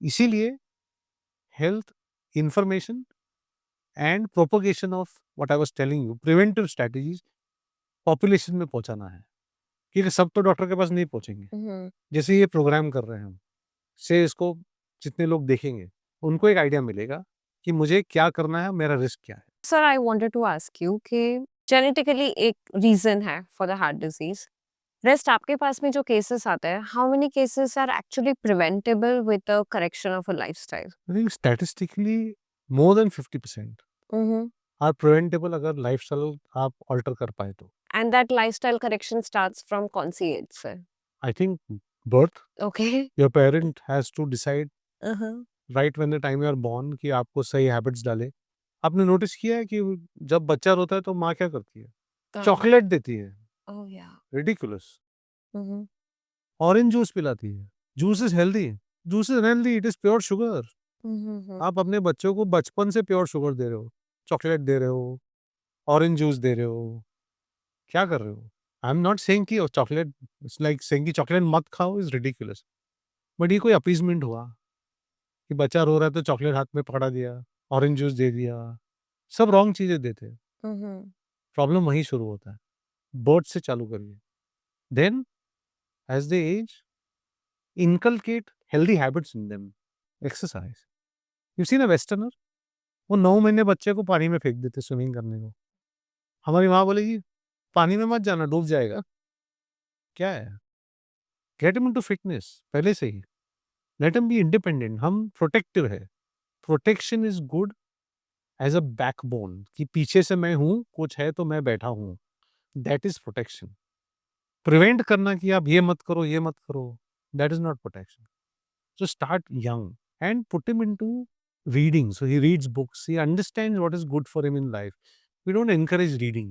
इसीलिए health information and propagation of what I was telling you, preventive strategies, population में पहुंचाना है, क्योंकि सब तो doctor के पास नहीं पहुंचेंगे। हुँ। जैसे ये प्रोग्राम कर रहे हैं हम, से इसको जितने लोग देखेंगे, उनको एक आइडिया मिलेगा कि मुझे क्या करना है, मेरा रिस्क क्या है। Sir I wanted to ask you कि जेनेटिकली एक रीज़न है for the heart disease. Rest आपके पास में जो केसेस आते हैं, how many cases are actually preventable with the correction of a lifestyle? I think statistically more than 50% Mhm. Are preventable अगर लाइफस्टाइल आप अल्टर कर पाए तो। And that lifestyle correction starts from कौन सी एज से? I think birth, okay. Your parent has to decide Uh-huh. Right when the time you are born कि आपको सही हैबिट्स डाले। आपने नोटिस किया है कि जब बच्चा रोता है तो माँ क्या करती है? हाँ। चॉकलेट देती है, ओह या। रिडिकुलस। Mhm. ऑरेंज जूस पिलाती है। Juice is healthy, juice is unhealthy, it is pure sugar. Mhm. आप अपने बच्चों को बचपन से प्योर शुगर दे रहे हो, चॉकलेट दे रहे हो, ऑरेंज जूस दे रहे हो, क्या कर रहे हो? आई एम नॉट सेइंग कि चॉकलेट, इट्स लाइक सेइंग कि चॉकलेट मत खाओ इज़ रिडिकुलस। बट ये कोई अपीज़मेंट हुआ कि बच्चा रो रहा है तो चॉकलेट हाथ में पकड़ा दिया, ऑरेंज जूस दे दिया, सब रॉन्ग चीज़ें देते हैं। Mhm. प्रॉब्लम वहीं शुरू होता है। बर्थ से चालू करिए। Then as they age, inculcate healthy habits in them. Exercise. You seen a westerner, वो 9 महीने बच्चे को पानी में फेंक देते स्विमिंग करने को। हमारी माँ बोलेगी, "पानी में मत जाना, डूब जाएगा।" क्या है? गेट हिम इंटू फिटनेस पहले से ही। Let him be independent. हम प्रोटेक्टिव है। Protection is good as a backbone कि पीछे से मैं हूँ, कुछ है तो मैं बैठा हूँ। That is protection. प्रिवेंट करना कि आप ये मत करो, that is not protection. So start young and put him into reading. So he reads books. He understands what is good for him in life. We don't encourage reading.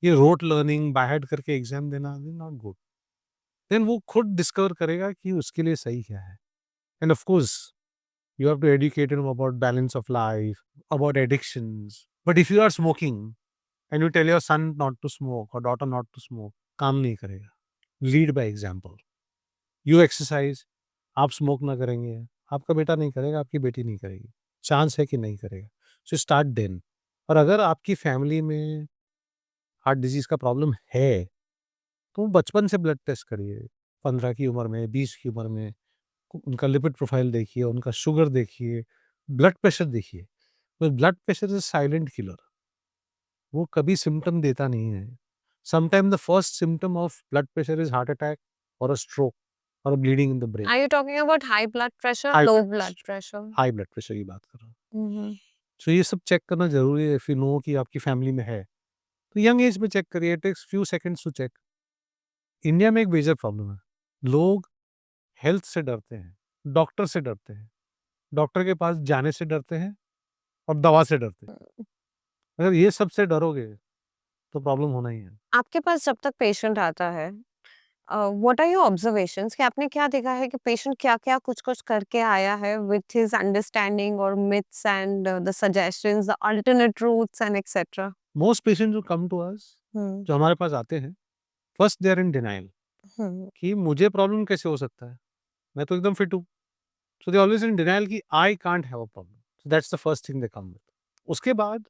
ये rote learning by heart करके exam देना is not good. Then वो खुद discover करेगा कि उसके लिए सही क्या है। And of course you have to educate him about balance of life, about addictions. But if you are smoking and you tell your son not to smoke और डॉटर नॉट टू स्मोक, काम नहीं करेगा। Lead by example. You exercise, आप smoke ना करेंगे, आपका बेटा नहीं करेगा, आपकी बेटी नहीं करेगी, चांस है कि नहीं करेगा। So start then. और अगर आपकी फैमिली में हार्ट डिजीज का प्रॉब्लम है, तो बचपन से ब्लड टेस्ट करिए। 15 की उम्र में, 20 की उम्र में उनका लिपिड प्रोफाइल देखिए, उनका शुगर देखिए, ब्लड प्रेशर देखिए। Blood pressure is silent killer, वो कभी सिम्टम देता नहीं है। Sometime the first symptom of blood pressure is heart attack और अ स्ट्रोक और bleeding in the brain. Are you talking about high blood pressure, high low blood pressure? High blood pressure की बात कर रहा हूँ। Mhm. सो ये सब check करना जरूरी है। इफ यू नो कि आपकी फैमिली में है तो यंग एज में चेक करिए, it takes few seconds to check. India में एक मेजर प्रॉब्लम है, लोग हेल्थ से डरते हैं, डॉक्टर से डरते हैं, डॉक्टर के पास जाने से डरते हैं और दवा से डरते हैं। अगर ये सब से डरोगे तो प्रॉब्लम होना ही है। आपके पास जब तक पेशेंट आता है, व्हाट आर योर ऑब्जर्वेशंस कि आपने क्या देखा है कि पेशेंट क्या-क्या कुछ-कुछ करके आया है विथ हिज अंडरस्टैंडिंग और myths and the suggestions, the alternate routes and etcetera? Most patient जो कम टू अस, हुँ, जो हमारे पास आते हैं, first they are in denial hmm, कि मुझे प्रॉब्लम कैसे हो सकता है, मैं तो एकदम फिट हूँ। सो दे ऑलवेज इन डिनायल कि I can't have a problem. So that's the first thing they come with. उसके बाद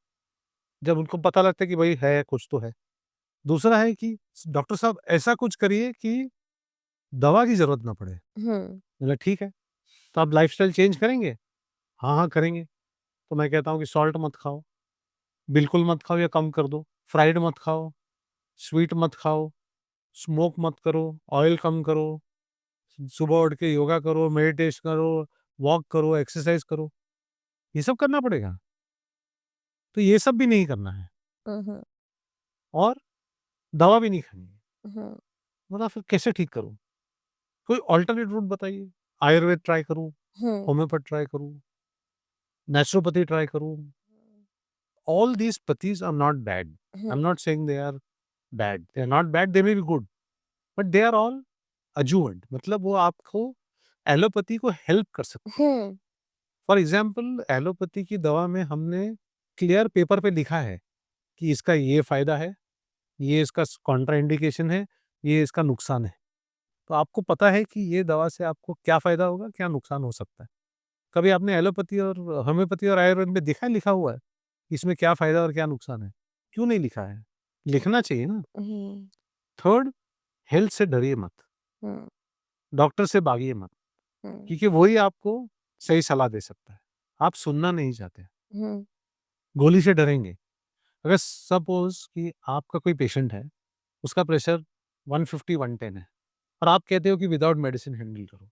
जब उनको पता लगता है कि भाई है, कुछ तो है। दूसरा है कि डॉक्टर साहब ऐसा कुछ करिए कि दवा की ज़रूरत ना पड़े। हुँ, बोला ठीक है, तो आप लाइफ़स्टाइल चेंज करेंगे? हाँ, हाँ करेंगे। तो मैं कहता हूँ कि सॉल्ट मत खाओ, बिल्कुल मत खाओ या कम कर दो। फ्राइड मत खाओ, स्वीट मत खाओ, स्मोक मत करो, ऑयल कम करो, सुबह उठ के योगा करो, मेडिटेशन करो, वॉक करो, एक्सरसाइज़ करो। ये सब करना पड़ेगा। तो ये सब भी नहीं करना है हुँ, और दवा भी नहीं खानी है। हुँ, बोला फिर कैसे ठीक करूँ? कोई अल्टरनेट रूट बताइए। आयुर्वेद ट्राई करूँ, हुँ, होम्योपैथ ट्राई करूँ, नेचुरोपैथी ट्राई करूँ। All these pathis are not bad. Hmm, I'm not saying they are bad. They are not bad, they may be good, but they are all adjuvant. मतलब वो आपको allopathy को help कर सकते हैं। हुँ, for example allopathy की दवा में हमने क्लियर पेपर पे लिखा है कि इसका ये फ़ायदा है, ये इसका कॉन्ट्रा इंडिकेशन है, ये इसका नुकसान है। तो आपको पता है कि ये दवा से आपको क्या फ़ायदा होगा, क्या नुकसान हो सकता है। कभी आपने एलोपैथी और होम्योपैथी और आयुर्वेद में देखा है, लिखा हुआ है, कि इसमें क्या फ़ायदा और क्या नुकसान है? क्यों नहीं लिखा है? लिखना चाहिए ना। हुँ, थर्ड, हेल्थ से डरिए मत, हुँ, डॉक्टर से भागिए मत, हुँ, क्योंकि वही आपको सही सलाह दे सकता है। आप सुनना नहीं चाहते, हुँ, गोली से डरेंगे। अगर सपोज़ कि आपका कोई पेशेंट है, उसका प्रेशर 150-110 है और आप कहते हो कि विदाउट मेडिसिन हैंडल करो।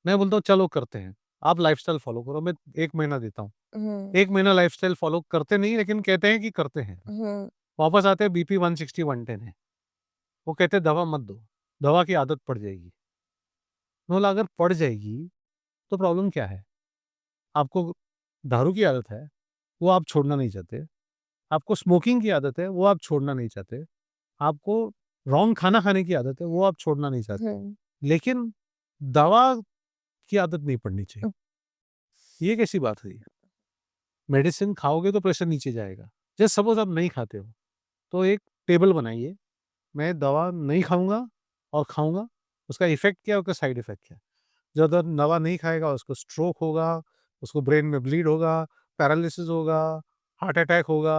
मैं बोलता हूँ चलो करते हैं, आप लाइफ़स्टाइल फ़ॉलो करो, मैं 1 महीना देता हूँ। हुँ, 1 महीना लाइफ़स्टाइल फ़ॉलो करते नहीं लेकिन कहते हैं कि करते हैं। हुँ, वापस आते हैं बीपी 160-110 है। वो कहते हैं दवा मत दो, दवा की आदत पड़ जाएगी। मैं बोला अगर पड़ जाएगी तो प्रॉब्लम क्या है? आपको दारू की आदत है, वो आप छोड़ना नहीं चाहते। आपको स्मोकिंग की आदत है, वो आप छोड़ना नहीं चाहते। आपको रॉन्ग खाना खाने की आदत है, वो आप छोड़ना नहीं चाहते। हुँ, लेकिन दवा की आदत नहीं पड़नी चाहिए। ये कैसी बात हुई? मेडिसिन खाओगे तो प्रेशर नीचे जाएगा। जस्ट सपोज़ आप नहीं खाते हो, तो एक टेबल बनाइए, मैं दवा नहीं खाऊँगा और खाऊँगा, उसका इफ़ेक्ट क्या है, उसका साइड इफ़ेक्ट क्या है। जो दवा नहीं खाएगा उसको स्ट्रोक होगा, उसको ब्रेन में ब्लीड होगा, पैरालिसिस होगा, हार्ट अटैक होगा,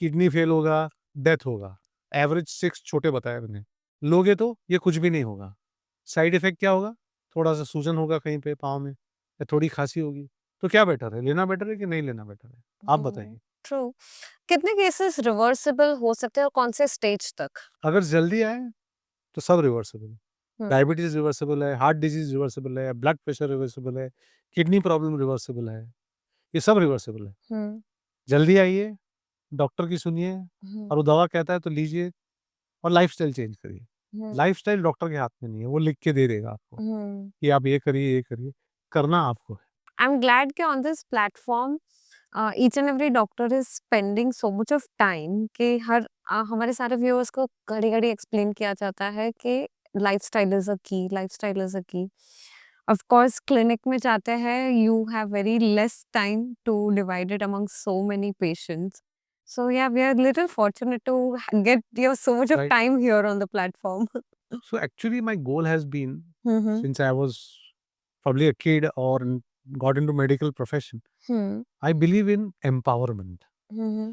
किडनी फेल होगा, डेथ होगा। एवरेज 6 छोटे बताए मैंने। लोगे तो ये कुछ भी नहीं होगा। साइड इफ़ेक्ट क्या होगा? थोड़ा-सा सूजन होगा कहीं पे पाँव में या थोड़ी खाँसी होगी। तो क्या बेटर है? लेना बेटर है कि नहीं लेना बेटर है? आप हुँ, बताइए। ट्रू। कितने केसेस रिवर्सिबल हो सकते हैं और कौन से स्टेज तक? अगर जल्दी आए तो सब रिवर्सिबल है। हुँ, डायबिटीज़ रिवर्सिबल है, हार्ट डिज़ीज़ रिवर्सिबल है, ब्लड प्रेशर रिवर्सिबल है, किडनी प्रॉब्लम रिवर्सिबल है। ये सब रिवर्सिबल है। हुँ, जल्दी आइए, डॉक्टर की सुनिए हुँ, और वो दवा कहता है तो लीजिए और लाइफ़स्टाइल चेंज करिए। हुँ, लाइफ़स्टाइल डॉक्टर के हाथ में नहीं है, वो लिख के दे देगा आपको हुँ। कि आप ये करिए, करना आपको है। आई एम ग्लैड कि on this platform each and every doctor is spending so much of time कि हमारे सारे व्यूअर्स को घड़ी-घड़ी एक्सप्लेन किया जाता है कि लाइफस्टाइल इज़ अ की, लाइफस्टाइल इज़ अ की। ऑफ कोर्स क्लिनिक में जाते हैं, you have very less time to divide it among so many patients. So yeah, we are little fortunate to get you so much of right? time here on the platform. So actually my goal has been Mhm. Since I was probably a kid or got into medical profession, Hmm. I believe in empowerment. Mhm.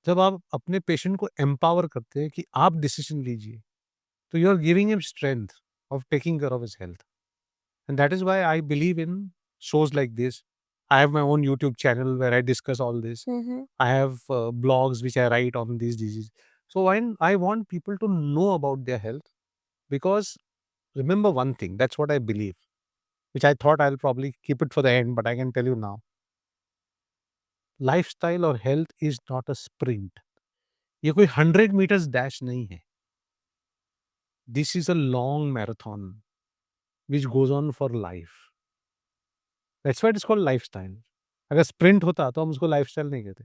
जब आप अपने patient को empower करते हैं कि आप decision लीजिए, तो you are giving him strength of taking care of his health and that is why I believe in shows like this. I have my own YouTube channel where I discuss all this. Mhm. I have blogs which I write on these diseases. So when I want people to know about their health, because remember one thing, that's what I believe, which I thought I'll probably keep it for the end, but I can tell you now. Lifestyle or health is not a sprint. ये कोई 100 meters dash नहीं है. This is a long marathon which goes on for life. That's why it is called lifestyle. अगर sprint होता तो हम उसको lifestyle नहीं कहते.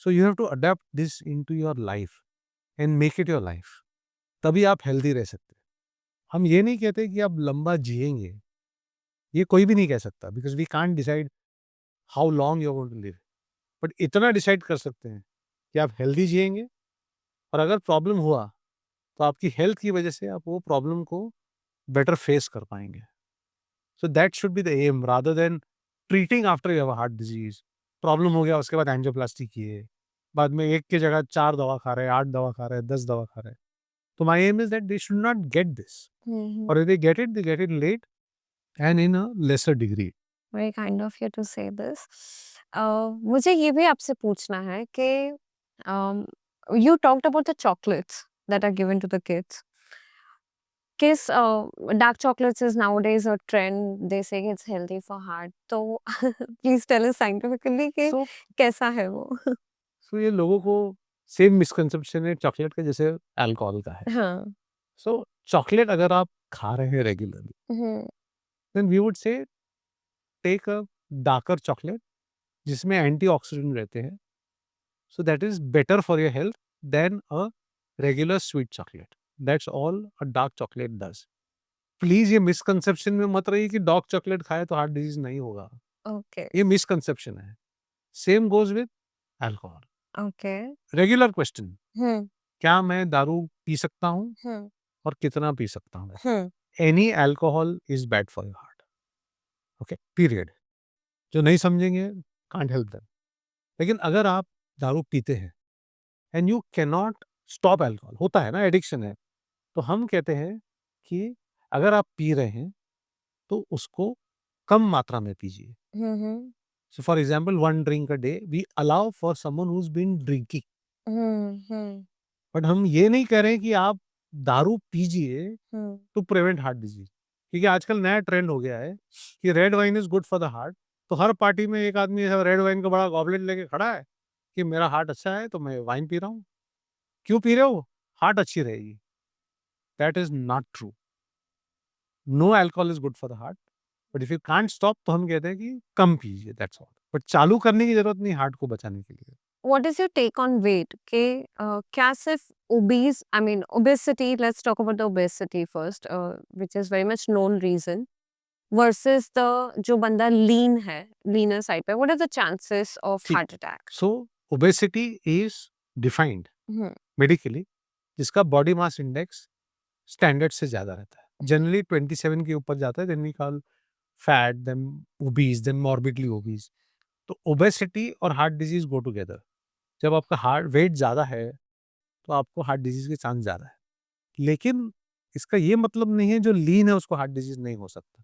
So you have to adapt this into your life and make it your life. तभी आप healthy रह सकते हैं. हम ये नहीं कहते कि आप लंबा जिएंगे. ये कोई भी नहीं कह सकता, because we can't decide how long you're going to live. But इतना decide कर सकते हैं कि आप healthy जिएंगे, और अगर प्रॉब्लम हुआ तो आपकी हेल्थ की वजह से आप वो प्रॉब्लम को बेटर फेस कर पाएंगे. So that should be the aim rather than treating after you have a heart disease. Problem हो गया उसके बाद एंजियोप्लास्टी किए, बाद में एक की जगह 4 दवा खा रहे हैं, 8 दवा खा रहे हैं, 10 दवा खा रहे हैं. तो my aim is that they should not get this, Mhm. और if they get it late and in a lesser degree. Very kind of you to say this. मुझे ये भी आपसे पूछना है कि you talked about the chocolates that are given to the kids. Kiss dark chocolates is nowadays a trend. They say it's healthy for heart. तो please tell us scientifically कि सो कैसा है वो? सो ये लोगों को सेम मिसकंसेप्शन है चॉकलेट का जैसे अल्कोहल का है. हाँ. सो चॉकलेट अगर आप खा रहे हैं regularly, hmm. Then we would say take a darker chocolate जिसमें एंटीऑक्सीडेंट रहते हैं. So that is better for your health than a regular sweet chocolate. That's all a dark chocolate does. Please ये misconception में मत रहिए कि dark chocolate खाए तो हार्ट डिजीज नहीं होगा. Okay. ये मिसकंसेप्शन है. Same goes with alcohol. Okay. Regular question, hmm. क्या मैं दारू पी सकता हूँ हम्म. और कितना पी सकता हूँ? Hmm. Any alcohol is bad for your heart. Okay, period. जो नहीं समझेंगे कांट हेल्प देम. लेकिन अगर आप दारू पीते हैं and you can not stop alcohol, होता है ना, एडिक्शन है, तो हम कहते हैं कि अगर आप पी रहे हैं तो उसको कम मात्रा में पीजिए. Hmm. So for example 1 drink a day we allow for someone who is been drinking. Hmm. But हम ये नहीं कह रहे हैं कि आप दारू पीजिए hmm. To prevent heart disease. क्योंकि आजकल नया ट्रेंड हो गया है कि red wine is good for the heart. तो हर पार्टी में एक आदमी ऐसा रेड वाइन का बड़ा गॉबलेट लेके खड़ा है कि मेरा हार्ट अच्छा है तो मैं वाइन पी रहा हूँ. क्यों पी रहे हो? हार्ट अच्छी रहेगी. That is not true. No alcohol is good for the heart, but if you can't stop तो हम कहते हैं कि कम पीजिए, दैट्स ऑल. बट चालू करने की जरूरत नहीं हार्ट को बचाने के लिए. What is your take on weight? कि क्या सिर्फ obese, I mean obesity, let's talk about the obesity first, which is very much known reason, versus the जो बंदा lean है, leaner side पे, what are the chances of ठीक. heart attack? So obesity is defined hmm. Medically, जिसका body mass index standard से ज्यादा रहता है. जनरली 27 के ऊपर जाता है, then we call fat, then obese, then morbidly obese. तो ओबेसिटी और हार्ट डिजीज गो टुगेदर. जब आपका हार्ट वेट ज्यादा है तो आपको हार्ट डिजीज के चांस ज्यादा है. लेकिन इसका ये मतलब नहीं है जो लीन है उसको हार्ट डिजीज नहीं हो सकता.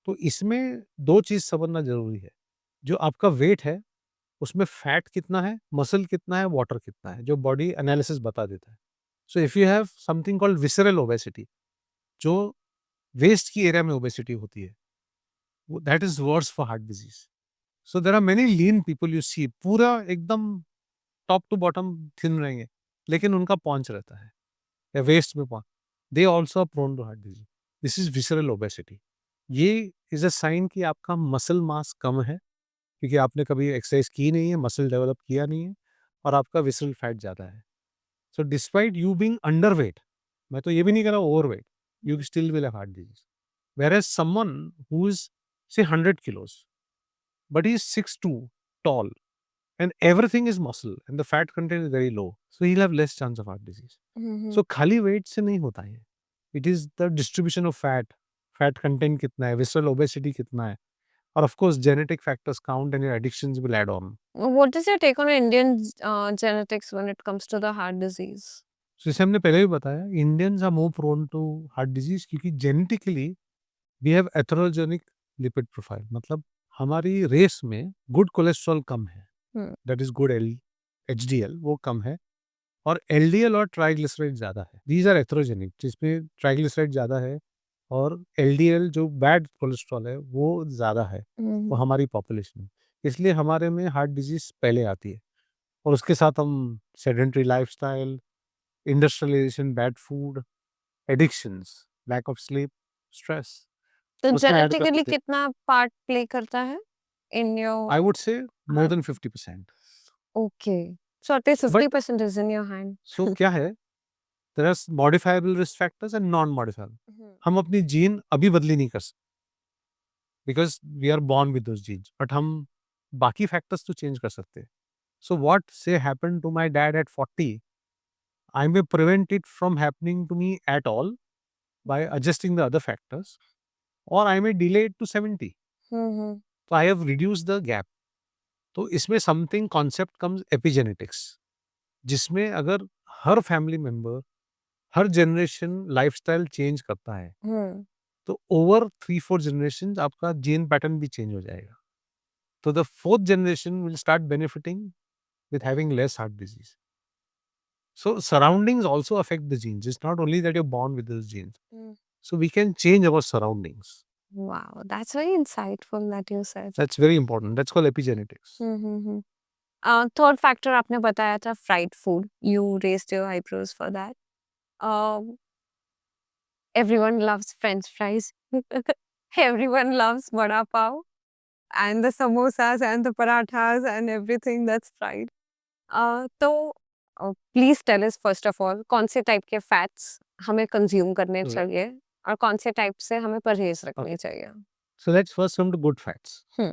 तो इसमें दो चीज समझना जरूरी है. जो आपका वेट है उसमें फैट कितना है, मसल कितना है, वाटर कितना है, जो बॉडी एनालिसिस बता देता है. So if you have something called visceral obesity, जो वेस्ट की एरिया में ओबेसिटी होती है, that is worse for heart disease. So there are many lean people you see, पूरा एकदम टॉप टू बॉटम थिन रहेंगे, लेकिन उनका पॉन्च रहता है या वेस्ट में paunch. They also are prone to heart disease. This is visceral obesity. ये इज अ साइन कि आपका मसल मास कम है, क्योंकि आपने कभी एक्सरसाइज की नहीं है, मसल डेवलप किया नहीं है, और आपका विसरल फैट ज़्यादा है. So despite you being underweight, मैं तो ये भी नहीं कह रहा overweight, you still will have heart disease. Whereas someone who is say 100 kilos but he is 6'2", tall, and everything is muscle and the fat content is very low, so he'll have less chance of heart disease. Hmm. So खाली weight से नहीं होता है. It is the distribution of fat content कितना है, visceral obesity कितना है, और of course genetic factors count and your addictions will add on. What is your take on Indian genetics when it comes to the heart disease? So जैसे हमने पहले भी बताया, Indians are more prone to heart disease क्योंकि genetically we have atherogenic lipid profile. मतलब हमारी race में good cholesterol कम है, hmm, that is good HDL वो कम है, और एलडीएल और ट्राइग्लिसराइड ज़्यादा है। दीज आर एथरोजेनिक, जिसमें ट्राइग्लिसराइड ज़्यादा है और एलडीएल जो बैड कोलेस्ट्रॉल है वो ज़्यादा है, वो हम्म, हमारी पॉपुलेशन में। इसलिए हमारे में हार्ट डिजीज पहले आती है, और उसके साथ हम sedentary lifestyle, industrialisation, bad food, addictions, lack of sleep, stress तो उसमें ऐड कर जेनेटिकली देते हैं। कितना पार्ट प्ले करता है in your I would say more than 50%। Okay so at least but 50% is in your hand. So क्या है, there are modifiable risk factors and non modifiable. Hmm, हम अपनी जीन अभी बदली नहीं कर सकते because we are born with those genes, but हम बाकी फैक्टर्स तो चेंज कर सकते हैं। So what say happened to my dad at 40, I may prevent it from happening to me at all by adjusting the other factors, or I may delay it to 70. Hmm, So I have reduced the gap. तो इसमें something concept comes epigenetics, जिसमें अगर हर family member हर generation lifestyle change करता है, हम्म, तो over 3-4 generation आपका gene pattern भी change हो जाएगा। तो the fourth generation will start benefiting with having less heart disease. So surroundings also affect the genes. It's not only that you're born with those genes. Hmm. So we can change our surroundings. Wow, that's very insightful that you said. That's very important. That's called epigenetics. Hmm. Third factor आपने बताया था fried food. You raised your eyebrows for that. Um, everyone loves French fries. Everyone loves vada pav and the samosas and the parathas and everything that's fried. तो please tell us first of all कौन से type के fats हमें consume करने Right. चाहिए और कौन से टाइप से हमें परहेज Okay. रखनी चाहिए. So let's first come to good fats. Hmm.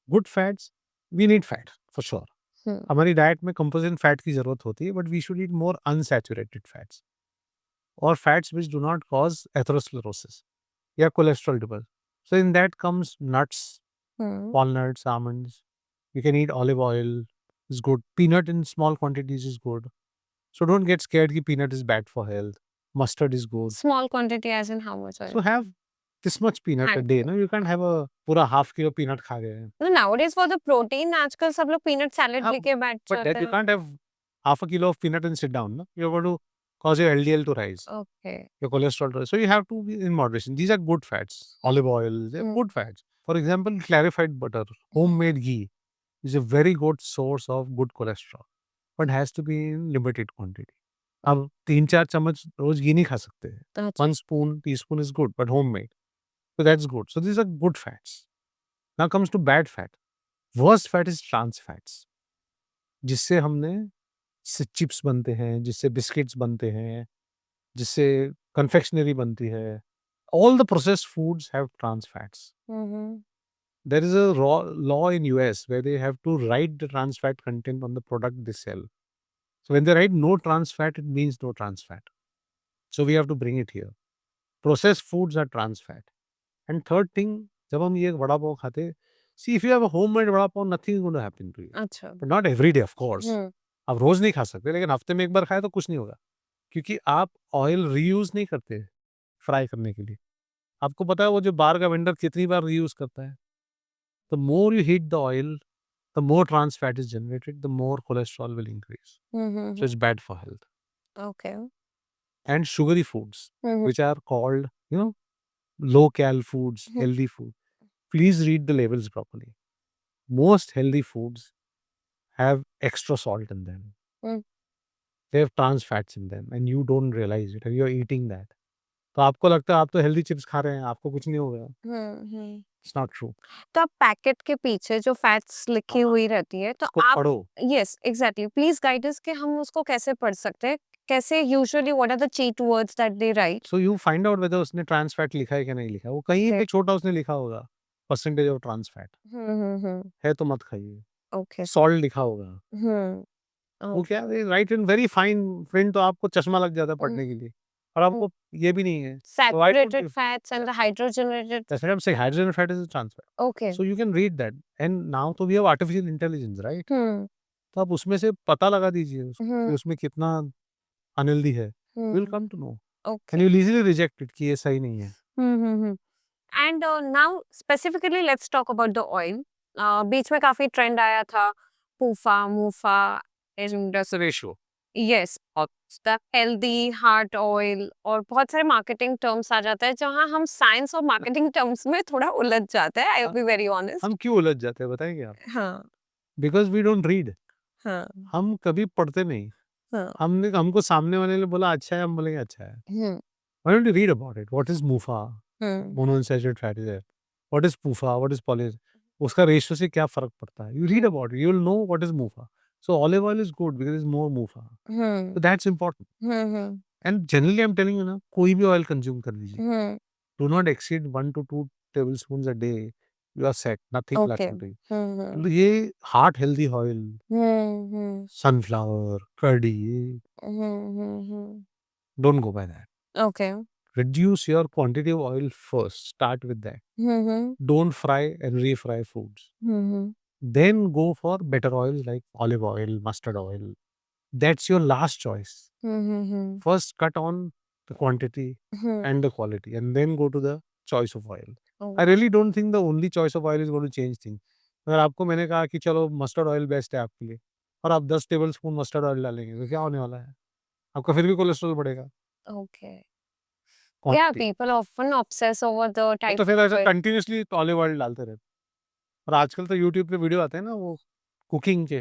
Good fats, we need fat for sure. Hmm. हमारी डाइट में कंपोजिशन फैट की जरूरत होती है, but we should eat more unsaturated fats और fats which do not cause atherosclerosis या cholesterol deposit. So in that comes nuts, Hmm. walnuts, almonds. You can eat olive oil is good. Peanut in small quantities is good. So don't get scared that peanut is bad for health. Mustard is good. Small quantity as in how much oil? So have this much peanut a day. Handful. No, you can't have a पूरा half kilo peanut खा गए. No, nowadays for the protein आजकल सब लोग peanut salad हाँ, लेके बैठ but जाते that you हैं. can't have half a kilo of peanut and sit down. No? You're going to cause your LDL to rise, Okay. your cholesterol to rise. So you have to be in moderation. These are good fats. Olive oil, they're Hmm. good fats. For example, clarified butter, homemade ghee is a very good source of good cholesterol, but has to be in limited quantity. अब 3-4 चम्मच रोज घी नहीं खा सकते. अच्छा. 1 spoon, teaspoon is good, but homemade. So that's good. So these are good fats. Now comes to bad fat. Worst fat is trans fats, जिससे हमने से chips बनते हैं, जिससे बिस्किट्स बनते हैं, जिससे कन्फेक्शनरी बनती है. All the processed foods have trans fats. Mm-hmm. There is a law in US where they have to write the trans fat content on the product they sell. So when they write no trans fat, it means no trans fat. So we have to bring it here. Processed foods are trans fat. And third thing, जब हम ये वड़ा पाव खाते, see if you have a homemade vada pav, nothing is going to happen to you. अच्छा. But not every day, of course. हम्म. आप रोज नहीं खा सकते, लेकिन हफ्ते में एक बार खाए तो कुछ नहीं होगा, क्योंकि आप ऑयल रीयूज नहीं करते फ्राई करने के लिए. आपको पता है वो जो बाहर का वेंडर कितनी बार रीयूज करता है. The more you heat the oil, the more trans fat is generated, the more cholesterol will increase. So Mm-hmm. it's bad for health. Okay. And sugary foods, Mm-hmm. which are called, low cal foods, healthy food. Please read the labels properly. Most healthy foods have extra salt in them. Mm. They have trans fats in them, and you don't realize it, and you're eating that. तो आपको लगता है आप तो healthy chips खा रहे हैं, आपको कुछ नहीं होगा. हम्म. It's not true. तो आप पैकेट के पीछे जो फैट्स लिखी हुई रहती है तो उसको आप पढ़ो. Yes exactly please guide us कि हम उसको कैसे पढ़ सकते हैं कैसे usually what are the cheat words that they write. So you find out whether उसने ट्रांस फैट लिखा है कि नहीं लिखा है. वो कहीं पे छोटा उसने लिखा होगा, परसेंटेज ऑफ ट्रांस फैट हम्म. है तो मत खाइए. ओके. सॉल्ट लिखा होगा. हम्म. वो क्या है, right in very fine print, तो आपको चश्मा लग जाता है पढ़ने के लिए, और आपको ये भी नहीं है. So why don't Saturated you? fats and the hydrogenated. That's what I'm saying. Hydrogen fat is a trans fat. Okay. So you can read that. And now तो we have artificial intelligence, right? हम्म. तो आप उसमें से पता लगा दीजिए उसको कि हम्म. उसमें कितना अनहेल्दी है. You will hmm. come to know. And Okay. you'll easily reject it कि ये सही नहीं है. Hmm. And now specifically let's talk about the oil. बीच में काफी ट्रेंड आया था, PUFA MUFA and ratio yes, the healthy heart oil, और बहुत सारे मार्केटिंग टर्म्स आ जाते हैं जहाँ हम साइंस और मार्केटिंग टर्म्स में थोड़ा उलझ जाते हैं. I will be very honest. हम क्यों उलझ जाते हैं बताएंगे आप? हाँ. Because we don't read. हाँ. हम कभी पढ़ते नहीं. हाँ. हमको सामने वाले ने बोला अच्छा है, हम बोलेंगे अच्छा है. हम्म. Why don't you read about it? What is MUFA? Hmm. Monounsaturated fatty acid. What is PUFA? What is poly? उसका रेशियो से क्या फर्क पड़ता है? You read about it. You will know what is MUFA. So olive oil is good because it's more MUFA. Hmm. So that's important. Hmm. And generally I'm telling you ना, कोई भी oil consume कर लीजिए. हम्म. Do not exceed 1 to 2 tablespoons a day. You are set. Nothing okay. lacking to you. हम्म. मतलब ये heart healthy oil, hmm. sunflower, curdy, hmm. don't go by that. Okay. Reduce your quantity of oil first. Start with that. Hmm. Don't fry and refry foods. Hmm. Then go for better oils like olive oil, mustard oil. That's your last choice. Hmm. First, cut on the quantity and the quality, and then go to the choice of oil. I really don't think the only choice of oil is going to change things. अगर आपको मैंने कहा कि चलो mustard oil best है आपके लिए, और आप 10 टेबल स्पून मस्टर्ड ऑयल डालेंगे, तो क्या होने वाला है? आपका फिर भी कोलेस्ट्रॉल बढ़ेगा. Okay. Yeah, quantity. people often obsess over the type तो फिर of ऐसा oil. कंटिन्यूअसली ऑलिव ऑयल डालते रहते. और आजकल तो यूट्यूब पे वीडियो आते हैं ना वो कुकिंग के.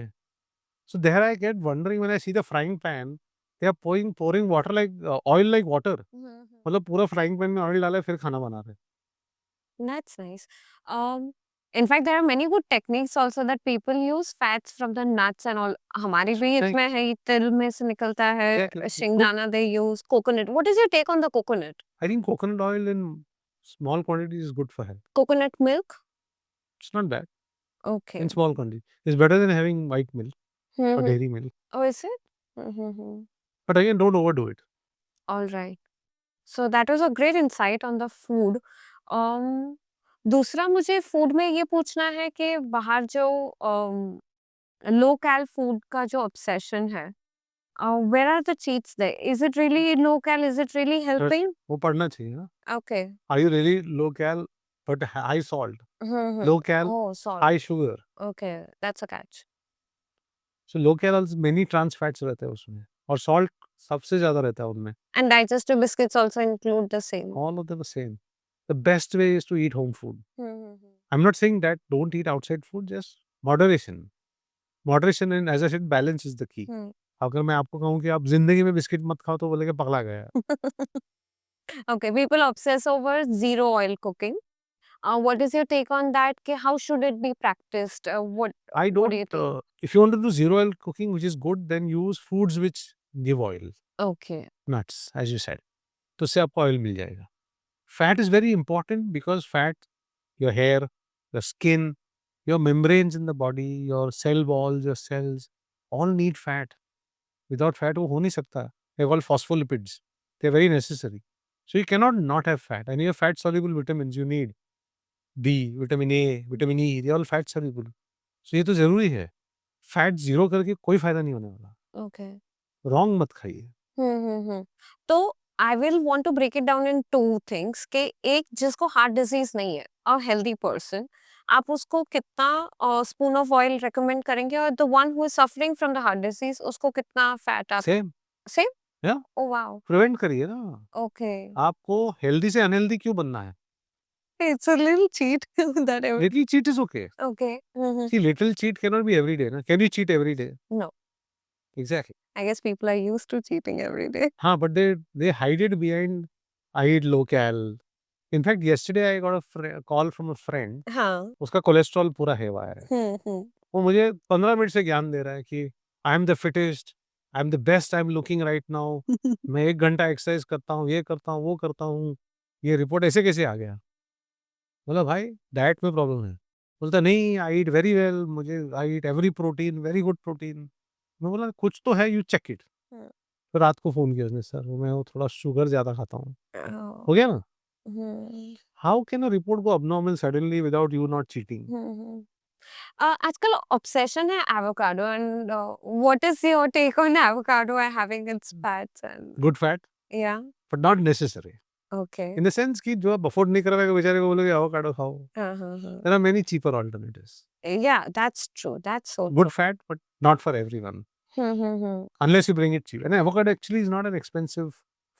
So there I get wondering when I see the frying pan, they are pouring water like oil like water. मतलब पूरा फ्राइंग पैन में ऑयल डाला है फिर खाना बना रहे हैं. That's nice. In fact, there are many good techniques also that people use fats from the nuts and all. हमारी भी Thank- इसमें है, ये तिल में से निकलता है, Exactly. शेंगदाना they use, coconut. What is your take on the coconut? I think coconut oil in small quantities is good for health. Coconut milk? It's not bad Okay. in small quantities. It's better than having white milk or Mm-hmm. dairy milk. Oh, is it? Mm-hmm. But again, don't overdo it. All right. So that was a great insight on the food. Um, दूसरा मुझे food में ये पूछना है कि बाहर जो लो कैल food का जो ऑब्सेशन है, where are the cheats there? Is it really low cal? Is it really helping? वो पढ़ना चाहिए ना. Okay. Are you really low cal but high salt? Low cal, Oh, salt. high sugar. Okay, that's a catch. So low cal also many trans fats रहते हैं उसमें, और salt सबसे ज़्यादा रहता है उनमें. And digestive biscuits also include the same. All of them are same. The best way is to eat home food. I'm not saying that don't eat outside food, just moderation. Moderation and as I said, balance is the key. अगर मैं आपको कहूँ कि आप जिंदगी में biscuit मत खाओ तो बोलेंगे पगला गया. Okay, people obsess over zero oil cooking. What is your take on that? How should it be practiced? What I do you don't. think? If you want to do zero oil cooking, which is good, then use foods which give oil. Okay. Nuts, as you said. तो उससे आपको oil मिल जाएगा. Fat is very important because fat, your hair, the skin, your membranes in the body, your cell walls, your cells, all need fat. Without fat, वो हो नहीं सकता. They're called phospholipids. They're very necessary. So you cannot not have fat. And your fat soluble vitamins you need. B, vitamin A, vitamin E, they're all fat soluble. So ये तो जरूरी है. Fat zero करके कोई फायदा नहीं होने वाला. Okay. रॉन्ग मत खाइए. तो I will want to break it down in two things कि एक जिसको हार्ट डिजीज नहीं है, अ हेल्दी पर्सन, आप उसको कितना स्पून ऑफ ऑयल रेकमेंड करेंगे, और the one who is suffering from the heart disease उसको कितना फैट आप सेम. सेम? या ओह वाओ. प्रिवेंट करिए ना. ओके. आपको हेल्दी से अनहेल्दी क्यों बनना है? It's a little cheat that little cheat is okay. Okay. See little cheat can not be every day ना. Can you cheat every day? No, exactly. I guess people are used to cheating every day. हाँ, but they hide it behind I eat low cal. In fact, yesterday I got a call from a friend. हाँ. उसका cholesterol पूरा हेवा है. वो मुझे 15 minute से ज्ञान दे रहा है कि I am the fittest, I am the best, I am looking right now. मैं 1 घंटा एक्सरसाइज करता हूँ, ये करता हूँ, वो करता हूँ. ये रिपोर्ट ऐसे कैसे आ गया? बोला भाई डाइट में प्रॉब्लम है. बोलता नहीं आई ईट वेरी वेल, मुझे I eat every protein, very good protein. मैं बोला कुछ तो है, यू चेक इट. तो रात को फोन किया उसने, सर मैं वो थोड़ा शुगर ज्यादा खाता हूँ. हो गया ना. How can a report go abnormal suddenly without you not cheating? आजकल ऑब्सेशन है avocado, and what is your take on avocado and having its fats and Good fat, yeah. but not necessary. Okay. In the sense कि जो आप afford नहीं कर रहे हो बेचारे को बोलोगे एवोकाडो खाओ। हाँ, हाँ, हाँ। There are many cheaper alternatives. Yeah, that's true. That's so Good true. fat but not for everyone Hmm. unless you bring it cheap. And avocado actually is not an expensive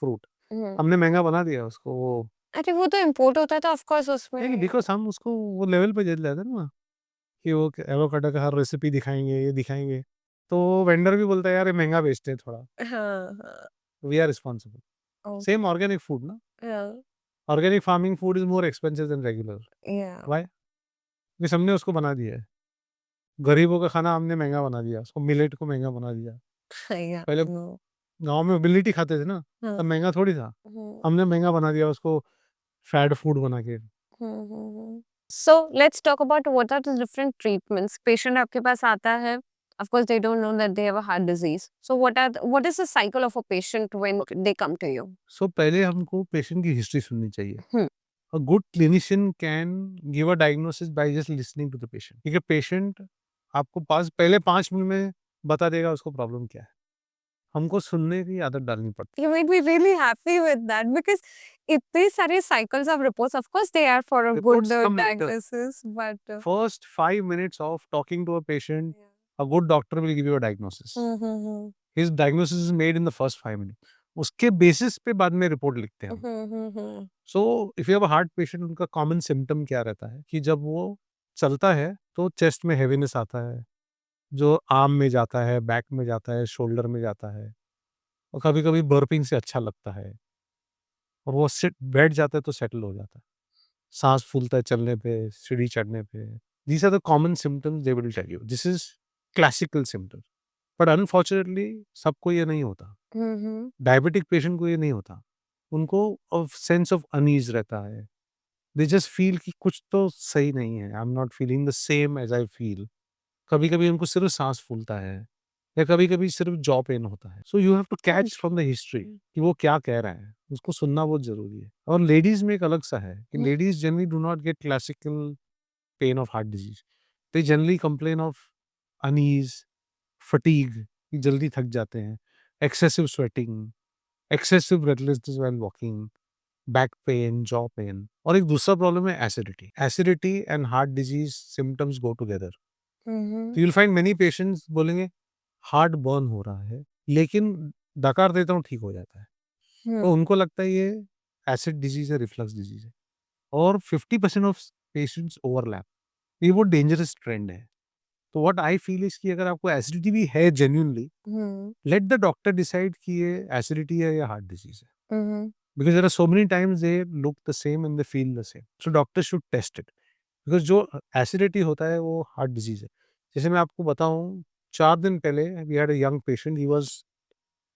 fruit. Hmm. हमने महंगा बना दिया उसको वो अरे वो तो import होता है तो ऑफ कोर्स नहीं उसमें। बिकॉज़ हम उसको वो लेवल पे ले जाते हैं ना कि वो एवोकाडो का हर रेसिपी दिखाएँगे, ये दिखाएँगे। तो वेंडर भी बोलता है यार ये महंगा बेचते हैं थोड़ा। हाँ, हाँ। We are responsible. Oh! Same organic food ना, हाँ, organic farming food is more expensive than regular. Yeah. Why? Because हमने उसको बना दिया है। गरीबों का खाना हमने महँगा बना दिया, उसको मिलेट को महँगा बना दिया। या, पहले नो। गाँव में मिलेट ही खाते थे ना, हाँ। तब महँगा थोड़ी था। हुँ, हमने महँगा बना दिया उसको फैट फूड बना के। हुँ। So let's talk about what are the different treatments. Patient आपके पास आता है, of course they don't know that they have a heart disease. So what is the cycle of a patient when they come to you? सो पहले हमको patient की history सुननी चाहिए। Hmm, a good clinician can give a diagnosis by just listening to the patient. क्योंकि patient आपको पास पहले 5 minute में बता देगा उसको प्रॉब्लम क्या है। हमको सुनने की आदत डालनी पड़ती you made me really happy with that because इतने सारे cycles of reports, of course they are for a है। good reports come later diagnosis, but first 5 minutes of talking to a patient yeah. A good doctor will give you a diagnosis. Hmm. His diagnosis is made in the first 5 minute. उसके basis पे बाद में report लिखते हैं हम। हुँ। So if you have a heart patient उनका common symptom क्या रहता है कि जब वो चलता है तो चेस्ट में हेवीनेस आता है, जो आर्म में जाता है, बैक में जाता है, शोल्डर में जाता है और कभी-कभी बर्पिंग से अच्छा लगता है और वो सिट बैठ जाता है तो सेटल हो जाता है। साँस फूलता है चलने पे, सीढ़ी चढ़ने पे। These are the common symptoms they will tell you. This is classical symptoms. But unfortunately सबको ये नहीं होता। हुँ। डायबिटिक पेशेंट को ये नहीं होता। उनको सेंस ऑफ अनईज़ रहता है। दे जस्ट फील कि कुछ तो सही नहीं है। आई am not feeling the same as I feel. कभी-कभी उनको सिर्फ़ साँस फूलता है या कभी-कभी सिर्फ़ जॉ पेन होता है। So you have to catch from the history कि वो क्या कह रहा है। उसको सुनना बहुत ज़रूरी है। और लेडीज़ में एक अलग-सा है कि ladies generally do not get classical pain of heart disease. They generally complain of unease, fatigue कि जल्दी थक जाते हैं, excessive sweating, excessive breathlessness while walking, back pain, jaw pain और एक दूसरा प्रॉब्लम है acidity. Acidity and heart disease symptoms go together. तो you will find many patients बोलेंगे हार्ट बर्न हो रहा है, लेकिन डकार देता हूँ ठीक हो जाता है। तो उनको लगता है ये एसिड डिजीज़ है, रिफ्लक्स डिजीज़ है और 50% ऑफ पेशेंट्स ओवरलैप। ये बहुत डेंजरस ट्रेंड है। तो व्हाट आई फील इज़ कि अगर आपको एसिडिटी भी है genuinely, hmm, let the doctor decide कि ये एसिडिटी है या हार्ट डिजीज़ है। हुँ। Because there are so many times they look the same and they feel the same. So doctors should test it. Because जो acidity होता है वो heart disease है। जैसे मैं आपको बताऊँ 4 दिन पहले we had a young patient he was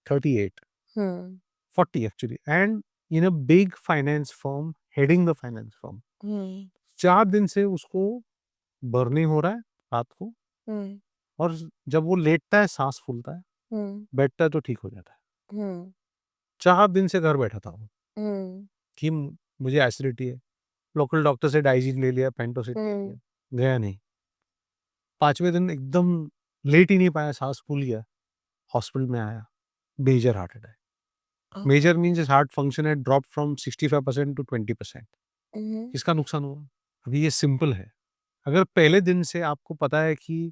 38, hmm, 40 actually and in a big finance firm, heading the finance firm. Hmm, 4 दिन से उसको बर्निंग हो रहा है रात को हुँ, और जब वो लेटता है साँस फूलता है, हुँ, बैठता है तो ठीक हो जाता है। हुँ, 4 दिन से घर बैठा था वो हुँ, कि मुझे एसिडिटी है। लोकल डॉक्टर से डाइजीन ले लिया, पेंटोसिड ले लिया, हुँ। गया नहीं। 5वें दिन एकदम लेट ही नहीं पाया, साँस फूल गया, हॉस्पिटल में आया, major heart attack. Okay. Major means his heart function had dropped from 65% to 20%। हुँ, किसका नुकसान हुआ? अभी ये सिंपल है, अगर पहले दिन से आपको पता है कि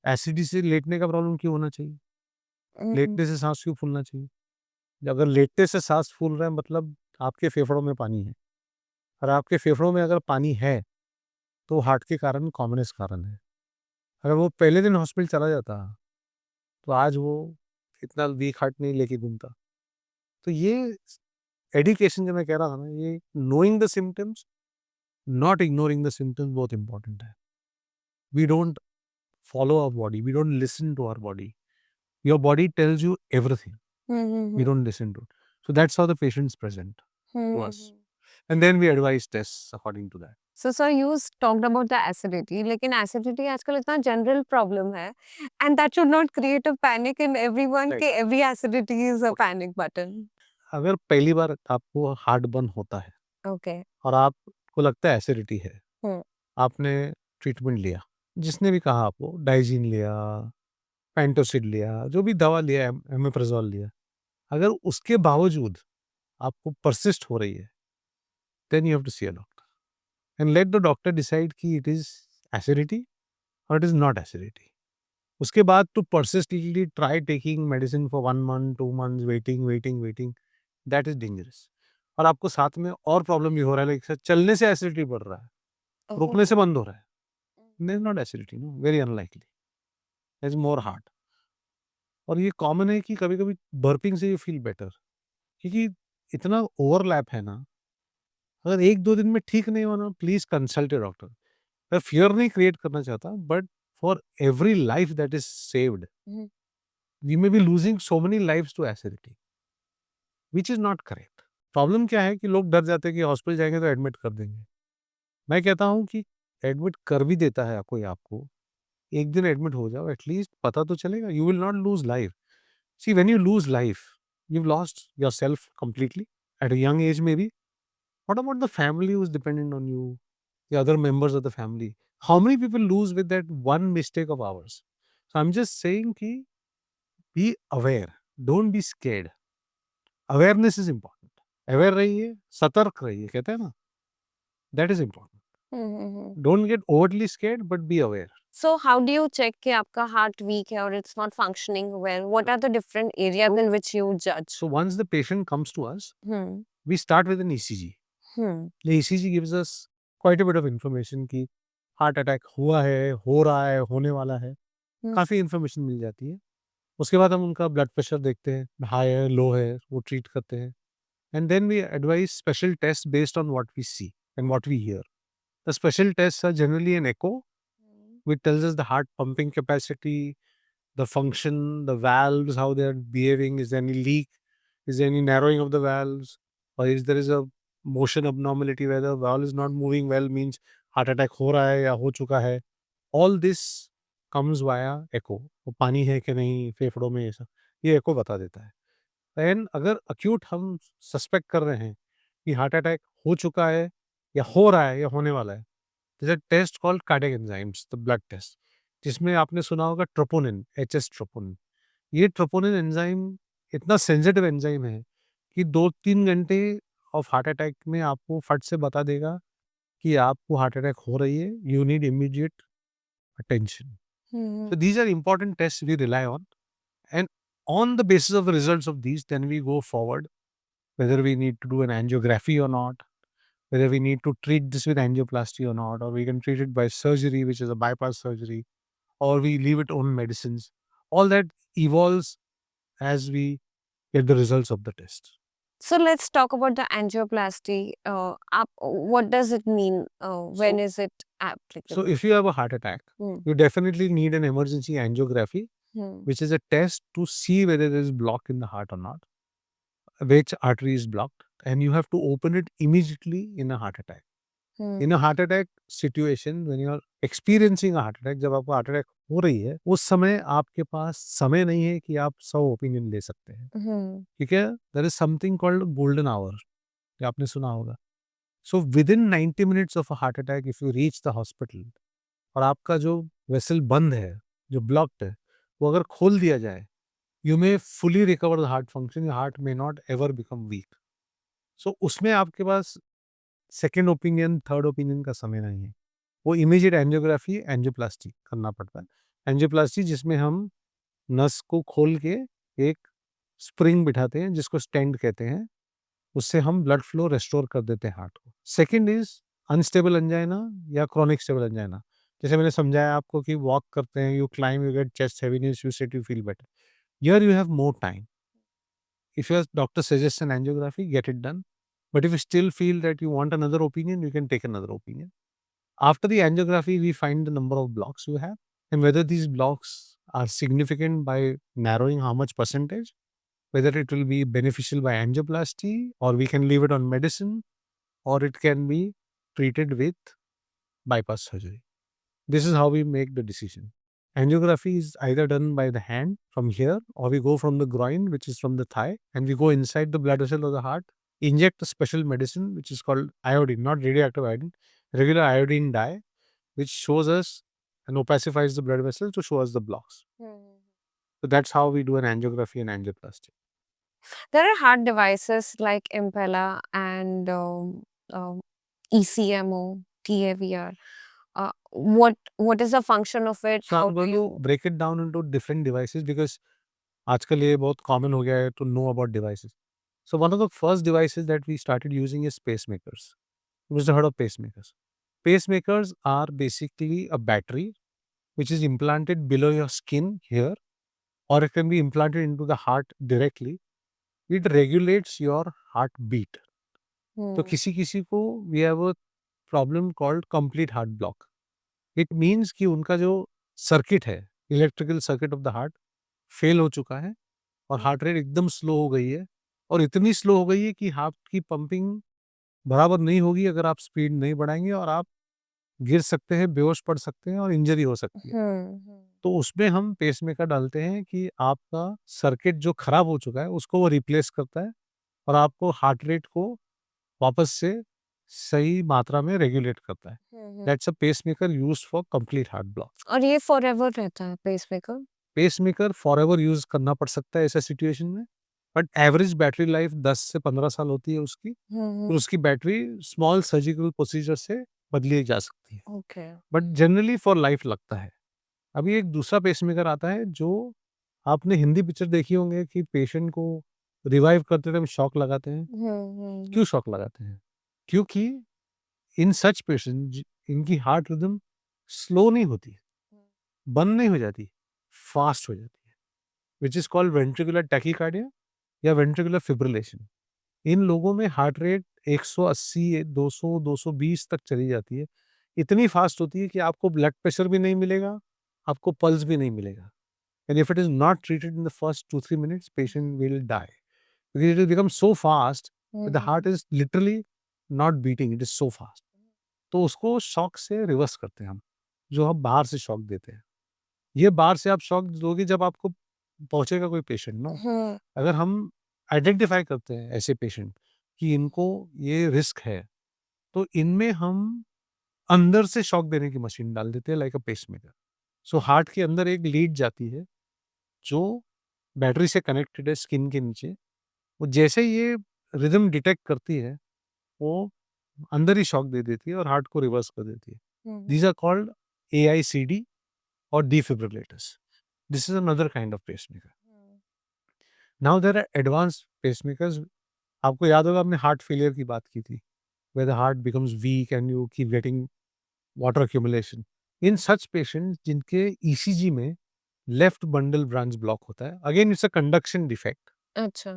एसिडिटी से लेटने का प्रॉब्लम क्यों होना चाहिए? हुँ, लेटने से साँस क्यों फूलना चाहिए? अगर लेटने से साँस फूल रहा है मतलब आपके फेफड़ों में पानी है और आपके फेफड़ों में अगर पानी है, तो हार्ट के कारण कॉमनेस्ट कारण है। अगर वो पहले दिन हॉस्पिटल चला जाता तो आज वो इतना वीक हार्ट नहीं लेके घूमता। तो ये एजुकेशन जो मैं कह रहा था ना, ये knowing the symptoms, not ignoring the symptoms बहुत इंपॉर्टेंट है। We don't follow our body, we don't listen to our body. Your body tells you everything, we hmm, don't listen to it. So that's how the patients present to hmm. Us and then we advise test according to that. So sir you talked about the acidity लेकिन acidity आजकल इतना general problem है and that should not create a panic in everyone right. कि every acidity is a panic button. अगर पहली बार आपको heart burn होता है ओके। और आपको लगता है एसिडिटी है, हुँ, आपने ट्रीटमेंट लिया, जिसने भी कहा आपको डाइजीन लिया, पेंटोसिड लिया, जो भी दवा लिया, ओमेप्राज़ोल लिया, अगर उसके बावजूद आपको persist हो रही है, then you have to see a doctor and let the doctor decide कि it is acidity or it is not acidity. उसके बाद to persistently try taking medicine for 1 month, 2 months, waiting, that is dangerous. और आपको साथ में और problem भी हो रहा है, लाइक चलने से एसिडिटी बढ़ रहा है, रुकने से बंद हो रहा है, there not acidity, no, very unlikely, is more hard. और ये कॉमन है कि कभी-कभी बर्पिंग से यू फील बेटर, क्योंकि इतना ओवरलैप है ना, अगर 1-2 दिन में ठीक नहीं हुआ ना, प्लीज़ कंसल्ट योर डॉक्टर। मैं फियर नहीं क्रिएट करना चाहता, but for every life that is saved, we may be losing so many lives to acidity, which is not correct. Problem क्या है कि लोग डर जाते हैं कि हॉस्पिटल जाएँगे तो एडमिट कर देंगे। मैं कहता हूँ कि एडमिट कर भी देता है कोई आपको, एक दिन एडमिट हो जाओ, एटलीस्ट पता तो चलेगा, you will not lose life. See when you lose life, you've lost yourself completely at a young age maybe. What about the family who's dependent on you, the other members of the family? How many people lose with that one mistake of ours? So I'm just saying ki be aware, don't be scared. Awareness is important. Aware रहिए, सतर्क रहिए, कहते हैं ना, that is important. Don't get overly scared, but be aware. So how do you check कि आपका heart weak है or it's not functioning well? What are the different areas in which you judge? So once the patient comes to us, Hmm. we start with an ECG. The ECG gives us quite a bit of information कि heart attack हुआ है, हो रहा है, होने वाला है, काफ़ी इन्फॉर्मेशन मिल जाती है। उसके बाद हम उनका ब्लड प्रेशर देखते हैं, हाई है, लो है, वो ट्रीट करते हैं। And then we advise special test based on what we see and what we hear. The special test are generally an echo which tells us the heart pumping capacity, the function, the valves, how they are behaving. Is there any leak? Is there any narrowing of the valves? Or is there is a motion abnormality where the valve is not moving well, means heart attack हो रहा है या हो चुका है? All this comes via echo. वो पानी है कि नहीं फेफड़ों में, ये सब ये echo बता देता है। एंड अगर acute हम सस्पेक्ट कर रहे हैं कि हार्ट अटैक हो चुका है या हो रहा है या होने वाला है, there's a test called cardiac enzymes, the blood test, जिसमें आपने सुना होगा ट्रोपोनिन, एचएस ट्रोपोनिन। ये ट्रोपोनिन एंजाइम इतना सेंसिटिव एंजाइम है कि 2-3 घंटे ऑफ हार्ट अटैक में आपको फट से बता देगा कि आपको हार्ट अटैक हो रही है, you need immediate attention. So these are important tests we rely on, and on the basis of the results of these, then we go forward whether we need to do an angiography or not, whether we need to treat this with angioplasty or not, or we can treat it by surgery, which is a bypass surgery, or we leave it on medicines. All that evolves as we get the results of the test. So let's talk about the angioplasty. What does it mean? When So, is it so applicable? if you have a heart attack, Hmm. you definitely need an emergency angiography, Hmm. which is a test to see whether there is block in the heart or not, which artery is blocked, and you have to open it immediately in a heart attack. Hmm. In a heart attack situation, when you are experiencing a heart attack, जब आपको heart attack हो रही है, उस समय आपके पास समय नहीं है कि आप 100 ओपिनियन ले सकते हैं। Hmm. ठीक है? There is something called golden hour, ये आपने सुना होगा। So within 90 minutes of a heart attack if you reach the hospital और आपका जो वेसल बंद है, जो ब्लॉक्ड है, वो अगर खोल दिया जाए, you may fully recover the heart function, your heart may not ever become weak. सो उसमें आपके पास सेकंड ओपिनियन, थर्ड ओपिनियन का समय नहीं है। वो इमीडिएट एंजियोग्राफी, एंजियोप्लास्टी करना पड़ता है। एंजियोप्लास्टी जिसमें हम नस को खोल के एक स्प्रिंग बिठाते हैं, जिसको स्टेंट कहते हैं, उससे हम ब्लड फ्लो रिस्टोर कर देते हैं हार्ट को। सेकंड इज़ अनस्टेबल एंजाइना या क्रोनिक स्टेबल एंजाइना। जैसे मैंने समझाया आपको कि वॉक करते हैं, you climb, you get chest heaviness, you said you feel better. Here you have more time. If your doctor suggests an angiography, get it done. But if you still feel that you want another opinion, you can take another opinion. After the angiography, we find the number of blocks you have and whether these blocks are significant by narrowing how much percentage, whether it will be beneficial by angioplasty, or we can leave it on medicine, or it can be treated with bypass surgery. This is how we make the decision. Angiography is either done by the hand from here, or we go from the groin, which is from the thigh, and we go inside the blood vessel of the heart, inject a special medicine which is called iodine, not radioactive iodine, regular iodine dye, which shows us and opacifies the blood vessel to show us the blocks. So that's how we do an angiography and angioplasty. There are hard devices like Impella and ECMO, TAVR. What is the function of it? So How I'm do going to you? break it down into different devices because आजकल ये बहुत common हो गया है to know about devices. So one of the first devices that we started using is pacemakers. You must have heard of pacemakers. Pacemakers are basically a battery which is implanted below your skin here, or it can be implanted into the heart directly. It regulates your heartbeat. तो Hmm. किसी किसी को we have a problem called complete heart block. It means कि उनका जो circuit है, electrical circuit of the heart fail हो चुका है और हार्ट रेट एकदम स्लो हो गई है, और इतनी स्लो हो गई है कि हार्ट की पंपिंग बराबर नहीं होगी अगर आप स्पीड नहीं बढ़ाएंगे, और आप गिर सकते हैं, बेहोश पड़ सकते हैं और इंजरी हो सकती है। Hmm. तो उसमें हम पेसमेकर डालते हैं कि आपका सर्किट जो खराब हो चुका है उसको वो रिप्लेस करता है और आपको हार्ट रेट को वापस से सही मात्रा में रेगुलेट करता है। Hmm. That's a pacemaker used for complete heart block. और ये फॉरएवर रहता है पेसमेकर? पेसमेकर फॉरएवर यूज करना पड़ सकता है ऐसा सिचुएशन में, बट एवरेज बैटरी लाइफ 10 से 15 साल होती है उसकी। फिर उसकी बैटरी स्मॉल सर्जिकल प्रोसीजर से बदली जा सकती है, okay. But generally for life लगता है। अभी एक दूसरा पेसमेकर आता है जो आपने हिंदी पिक्चर देखी होंगे कि पेशेंट को रिवाइव करते टाइम शॉक लगाते हैं। क्यों शॉक लगाते हैं? क्योंकि इन सच पेशेंट इनकी हार्ट रिदम स्लो नहीं होती, बंद नहीं हो जाती, फास्ट हो जाती है, विच इज कॉल्ड वेंट्रिकुलर टैकीकार्डिया या वेंट्रिकुलर फिब्रिलेशन। इन लोगों में हार्ट रेट 180, 200, 220 तक चली जाती है। इतनी फास्ट होती है कि आपको ब्लड प्रेशर भी नहीं मिलेगा, आपको पल्स भी नहीं मिलेगा। And if it is not treated in the first 2-3 minutes, patient will die because it has become so fast that the heart is literally not beating, it is so fast. तो उसको shock से reverse करते हैं हम, जो हम बाहर से शॉक देते हैं। ये बाहर से आप शॉक दोगे जब आपको पहुँचेगा कोई पेशेंट ना। अगर हम आइडेंटिफाई करते हैं ऐसे पेशेंट कि इनको ये रिस्क है, तो इनमें हम अंदर से शॉक देने की मशीन डाल देते हैं लाइक अ पेसमेकर। सो हार्ट के अंदर एक लीड जाती है जो बैटरी से कनेक्टेड है स्किन के नीचे। वो जैसे ये रिदम डिटेक्ट करती है, वो अंदर ही शॉक दे देती है और हार्ट को रिवर्स कर देती है। दीज आर कॉल्ड AICD और defibrillators. This is another kind of pacemaker. Now there are advance pacemakers. आपको याद होगा हमने हार्ट फेलियर की बात की थी, where the heart becomes weak and you keep getting water accumulation. In such patients जिनके ECG में लेफ्ट बंडल ब्रांच ब्लॉक होता है, again it's a conduction defect, अच्छा।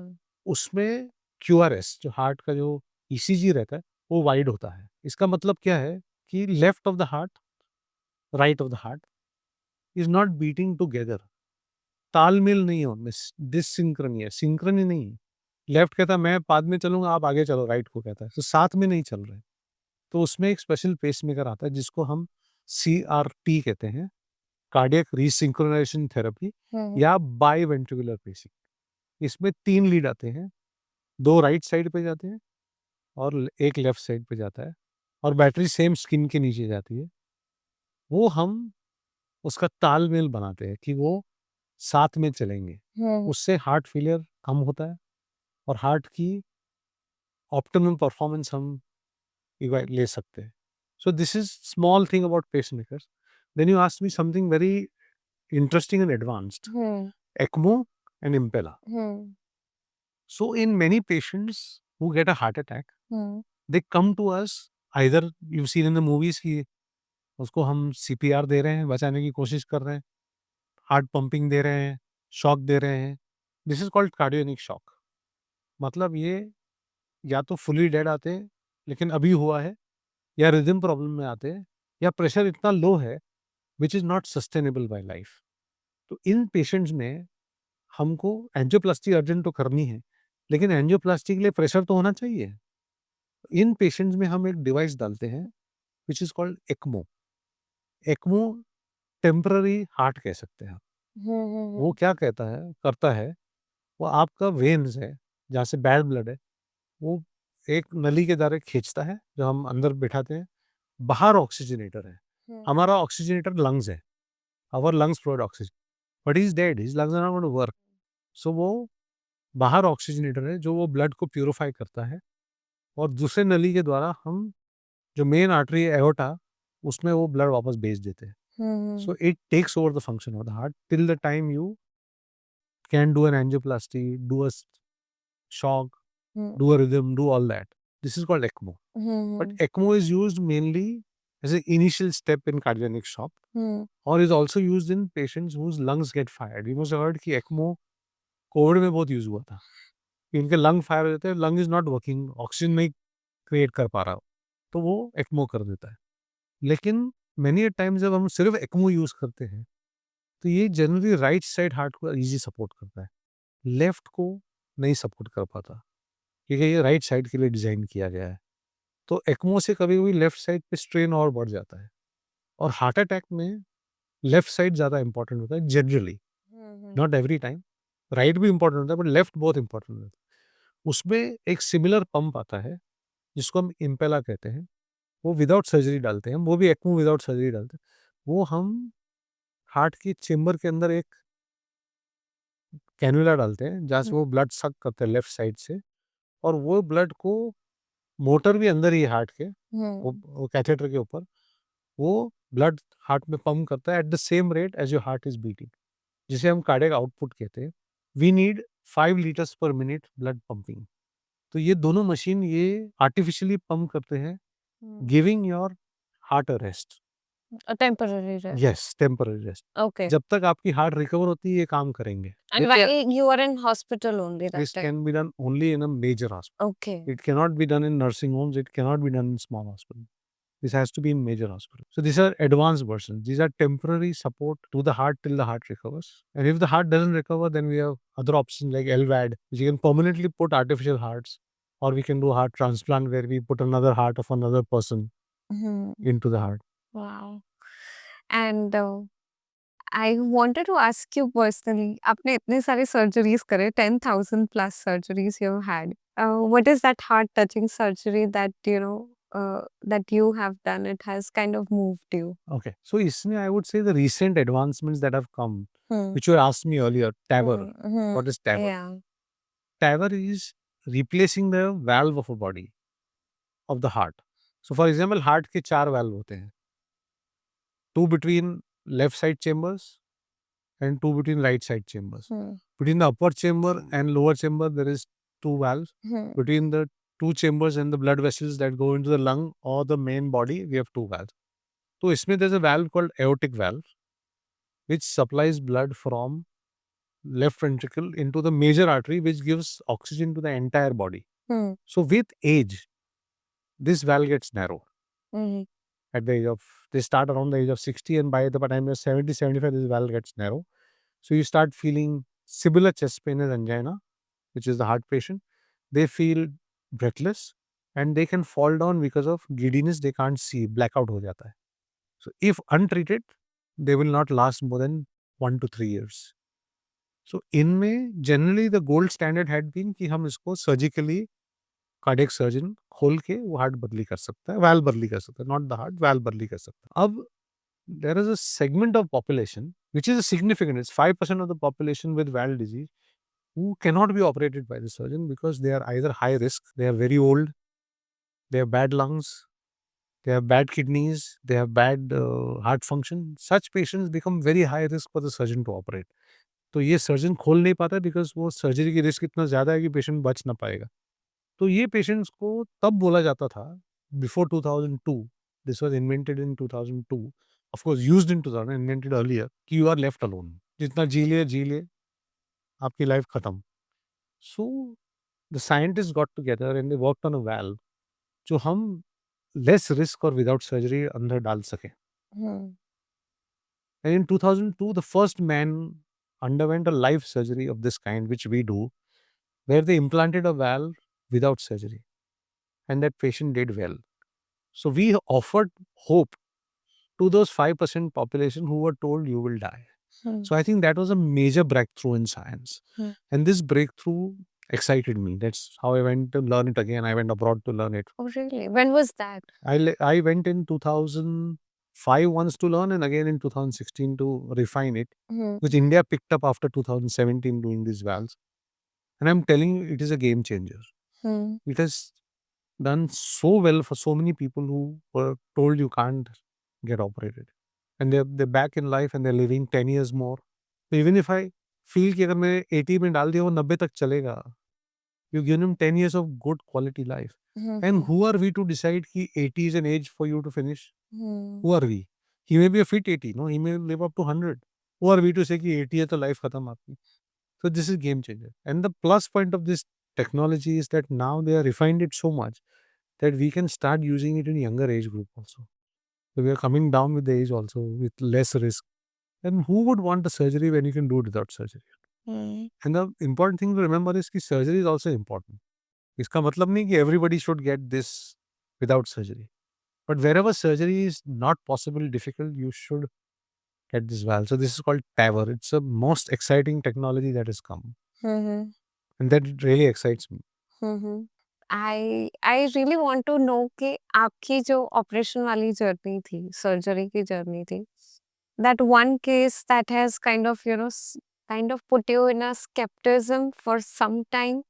उसमें QRS जो हार्ट का जो ECG रहता है वो वाइड होता है। इसका मतलब क्या है कि left of the heart, right of the heart is not beating together. तालमेल नहीं है उनमें, डिससिंक्रोनी है, सिंक्रोनी नहीं है। लेफ्ट कहता है मैं बाद में चलूंगा, आप आगे चलो, राइट को कहता है, तो साथ में नहीं चल रहे। तो उसमें एक स्पेशल पेसमेकर आता है जिसको हम CRT कहते हैं, कार्डियक रीसिंक्रोनाइजेशन थेरेपी या बाई वेंट्रिकुलर पेसिंग। इसमें 3 लीड आते हैं, 2 राइट साइड पे जाते हैं और एक लेफ्ट साइड पे जाता है, और बैटरी सेम स्किन के नीचे जाती है। वो हम उसका तालमेल बनाते हैं कि वो साथ में चलेंगे। उससे हार्ट फेलियर कम होता है और हार्ट की ऑप्टिमम परफॉर्मेंस हम ले सकते हैं। So this is small thing about pacemakers. Then you asked me something very interesting and advanced. ECMO and Impella. So in many patients who get a heart attack, they come to us, either you've seen in the movies कि उसको हम CPR दे रहे हैं, बचाने की कोशिश कर रहे हैं, हार्ट पंपिंग दे रहे हैं, शॉक दे रहे हैं। This is called cardiogenic shock. मतलब ये या तो फुली डेड आते हैं लेकिन अभी हुआ है, या रिदम प्रॉब्लम में आते हैं, या प्रेशर इतना लो है which is not sustainable bye life. तो इन पेशेंट्स में हमको एंजियोप्लास्टी अर्जेंट तो करनी है, लेकिन एंजियोप्लास्टी के लिए प्रेशर तो होना चाहिए। इन पेशेंट्स में हम एक डिवाइस डालते हैं विच is called ECMO. ECMO temporary heart कह सकते हैं आप। वो क्या कहता है करता है, वो आपका वेन्स है जहाँ से बैड ब्लड है, वो एक नली के द्वारा खींचता है जो हम अंदर बिठाते हैं। बाहर ऑक्सीजनेटर है, हमारा ऑक्सीजनेटर लंग्स है, our lungs provide oxygen, but he is dead, his lungs are not going to work. So वो बाहर ऑक्सीजनेटर है जो वो ब्लड को प्यूरिफाई करता है, और दूसरे नली के द्वारा हम जो मेन आर्टरी है एओर्टा, उसमें वो ब्लड वापस भेज देते हैं. So it takes over the function of the heart till the time you can do an angioplasty, do a shock, do a rhythm, do all that. This is called ECMO. But ECMO is used mainly as an initial step in cardiac shock, or is also used in patients whose lungs get fired. You must have heard कि ECMO Covid में बहुत use हुआ था कि इनके lung fire हो जाते हैं, lung is not working, oxygen नहीं क्रिएट कर पा रहा हो, तो वो ECMO कर देता है. लेकिन मेनी टाइम जब हम सिर्फ ECMO यूज करते हैं तो ये जनरली राइट साइड हार्ट को इजी सपोर्ट करता है, लेफ्ट को नहीं सपोर्ट कर पाता, क्योंकि ये राइट साइड के लिए डिजाइन किया गया है. तो ECMO से कभी कभी लेफ्ट साइड पे स्ट्रेन और बढ़ जाता है, और हार्ट अटैक में लेफ्ट साइड ज्यादा इंपॉर्टेंट होता है generally, not every time. Right भी इंपॉर्टेंट होता है बट लेफ्ट बहुत इंपॉर्टेंट होता है. उसमें एक सिमिलर पंप आता है जिसको हम इम्पेला कहते हैं, वो विदाउट सर्जरी डालते हैं, वो भी ECMO विदाउट सर्जरी डालते हैं. वो हम हार्ट की चेम्बर के अंदर एक कैनुला डालते हैं जहाँ से वो ब्लड सक करते हैं लेफ्ट साइड से, और वो ब्लड को, मोटर भी अंदर ही है हार्ट के, वो कैथेटर के ऊपर, वो ब्लड हार्ट में पंप करता है at the same rate as your heart is beating, जिसे हम कार्डियक आउटपुट कहते हैं. We need 5 liters per minute blood pumping. तो ये दोनों मशीन ये आर्टिफिशियली पंप करते हैं, giving your heart a rest. A temporary rest. Yes, temporary rest. Okay. जब तक आपकी हार्ट रिकवर होती है ये काम करेंगे. And why you are in hospital only that This time? can be done only in a major hospital. Okay. It cannot be done in nursing homes. It cannot be done in small hospitals. This has to be in major hospitals. So these are advanced versions. These are temporary support to the heart till the heart recovers. And if the heart doesn't recover, then we have other options like LVAD, which you can permanently put artificial hearts, or we can do heart transplant where we put another heart of another person into the heart. Wow. And I wanted to ask you personally, आपने इतने सारे surgeries करे, 10,000 plus surgeries you've had. What is that heart-touching surgery that that you have done? It has kind of moved you. Okay. So isme I would say the recent advancements that have come, Hmm. which you asked me earlier, TAVR. Hmm. What is TAVR? Yeah. TAVR is replacing the valve of a body, of the heart. So for example, heart के 4 valve होते हैं. 2 between left side chambers and 2 between right side chambers. Between the upper chamber and lower chamber, there is 2 valves. Between the 2 chambers and the blood vessels that go into the lung or the main body, we have 2 valves. So इसमें there's a valve called aortic valve, which supplies blood from left ventricle into the major artery, which gives oxygen to the entire body. So with age, this valve gets narrow. At the age of, they start around the age of 60, and by the time you're 70, 75, this valve gets narrow. So you start feeling similar chest pain as angina, which is the heart patient. They feel breathless and they can fall down because of giddiness. They can't see, blackout ho jata hai. So if untreated, they will not last more than 1 to 3 years. So इनमें generally the gold standard had been कि हम इसको surgically cardiac surgeon खोल के वो heart बदली कर सकता है, वाल्व बदली कर सकता है, नॉट द हार्ट, वाल्व बदली कर सकता है. अब there is a segment of population which is a significant, it's 5% of the population with valve disease who cannot be operated by the surgeon because they are either high risk, they are very old, they have bad lungs, they have bad kidneys, they have bad heart function. Such patients become very high risk for the surgeon to operate. तो ये surgeon खोल नहीं पाता because वो surgery की risk इतना ज़्यादा है कि पेशेंट बच ना पाएगा. तो ये पेशेंट्स को तब बोला जाता था before 2002, this was invented in 2002, of course used in 2000, invented earlier, कि यू आर लेफ्ट अलोन, जितना जी लिए आपकी लाइफ खत्म. So the scientist got together and they worked on a valve जो हम लेस रिस्क और विदाउट सर्जरी अंदर डाल सकें. And in 2002, the first man underwent a live surgery of this kind, which we do, where they implanted a valve without surgery. And that patient did well. So we offered hope to those 5% population who were told you will die. So I think that was a major breakthrough in science. And this breakthrough excited me. That's how I went to learn it again. I went abroad to learn it. Oh, really? When was that? I went in 2005 once to learn, and again in 2016 to refine it, which India picked up after 2017 doing these valves. And I'm telling you, it is a game changer. It has done so well for so many people who were told you can't get operated. And they're back in life and they're living 10 years more. So even if I feel कि अगर मैं 80 में डाल दिया वो 90 तक चलेगा, you give him 10 years of good quality life. And who are we to decide कि 80 is an age for you to finish? Who are we? He may be a fit 80, no? He may live up to 100. Who are we to say कि 80 है तो life खत्म आपकी? So this is game changer. And the plus point of this technology is that now they have refined it so much that we can start using it in younger age group also. So we are coming down with the age also with less risk. And who would want a surgery when you can do it without surgery? And the important thing to remember is that surgery is also important. इसका मतलब नहीं कि everybody should get this without surgery. But wherever surgery is not possible, difficult, you should get this valve. So this is called TAVR. It's the most exciting technology that has come. And that really excites me. I really want to know कि आपकी जो operation वाली journey थी, surgery की journey थी, that one case that has kind of, kind of put you in a skepticism for some time.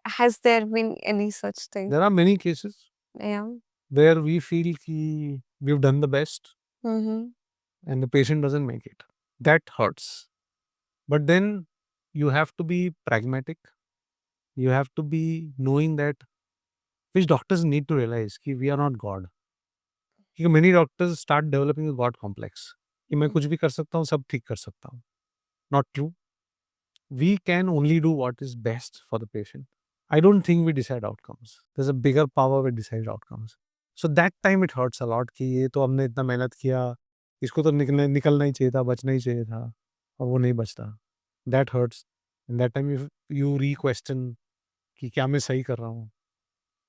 Has there been any such thing? There are many cases Yeah. where we feel कि we've done the best Mm-hmm. and the patient doesn't make it. That hurts. But then you have to be pragmatic. You have to be knowing that which doctors need to realize कि we are not God. Because many doctors start developing a God complex. कि मैं कुछ भी कर सकता हूँ, सब ठीक कर सकता हूँ. Not true. We can only do what is best for the patient. I don't think we decide outcomes. There's a bigger power that decides outcomes. So that time it hurts a lot कि ये तो हमने इतना मेहनत किया, इसको तो निकलना ही चाहिए था, बचना ही चाहिए था, और वो नहीं बचता. That hurts. And that time you re-question कि क्या मैं सही कर रहा हूँ.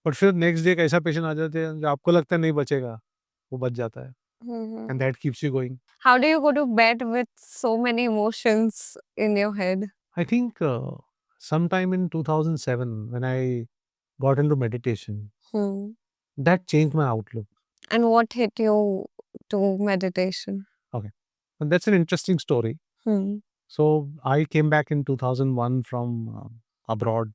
बट फिर नेक्स्ट डे एक ऐसा पेशेंट आ जाते हैं जो आपको लगता है नहीं बचेगा, वो बच जाता है. And that keeps you going. How do you go to bed with so many emotions in your head? I think sometime in 2007 when I got into meditation, that changed my outlook. And what hit you to meditation? Okay. And that's an interesting story. So I came back in 2001 from abroad,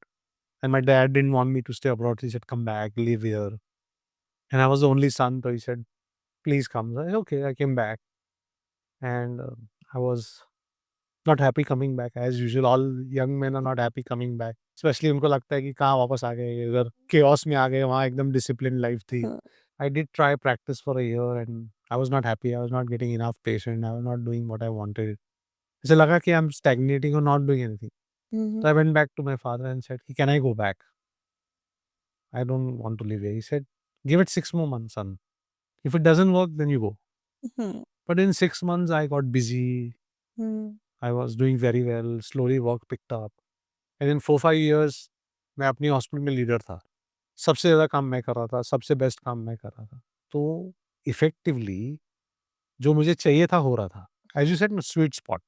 and my dad didn't want me to stay abroad. He said, come back, live here. And I was the only son, so he said, please come. I said, okay, I came back. And I was not happy coming back. As usual, all young men are not happy coming back. Especially उनको लगता है कि कहाँ वापस आ गए, इधर chaos में आ गए, वहाँ एकदम disciplined life थी. I did try practice for a year and I was not happy. I was not getting enough patient. I was not doing what I wanted. ऐसे लगा कि I'm stagnating or not doing anything. So I went back to my father and said, can I go back? I don't want to live here. He said, give it 6 more months, son. If it doesn't work, then you go. But in 6 months, I got busy. I was doing very well. Slowly work picked up. And in 4-5 years, मैं अपनी hospital में leader था. सबसे ज़्यादा काम मैं कर रहा था. सबसे बेस्ट काम मैं कर रहा था. तो इफेक्टिवली जो मुझे चाहिए था हो रहा था. As you said, sweet spot.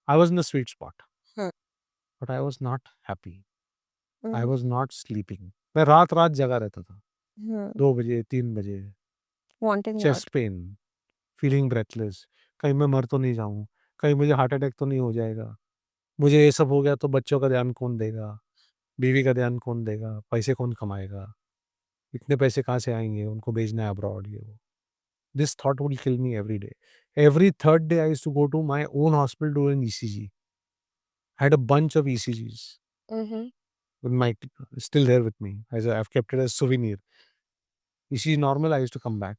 I was in the sweet spot. But I was not happy. I was not sleeping. मैं रात-रात जगा रहता था. 2 बजे, 3 बजे. Wanting what? Chest pain, feeling breathless. कहीं मैं मर तो नहीं जाऊँ. कहीं मुझे हार्ट अटैक तो नहीं हो जाएगा. मुझे ये सब हो गया तो बच्चों का ध्यान कौन देगा? बीवी का ध्यान कौन देगा? पैसे कौन कमाएगा? इतने पैसे कहाँ से आएँगे? उनको भेजना है अब्रॉड ये वो. This thought will kill me every day. Every third day I used to go to my own hospital to do an ECG. I had a bunch of ECGs with my still there with me. I've kept it as souvenir. ECG normal, I used to come back.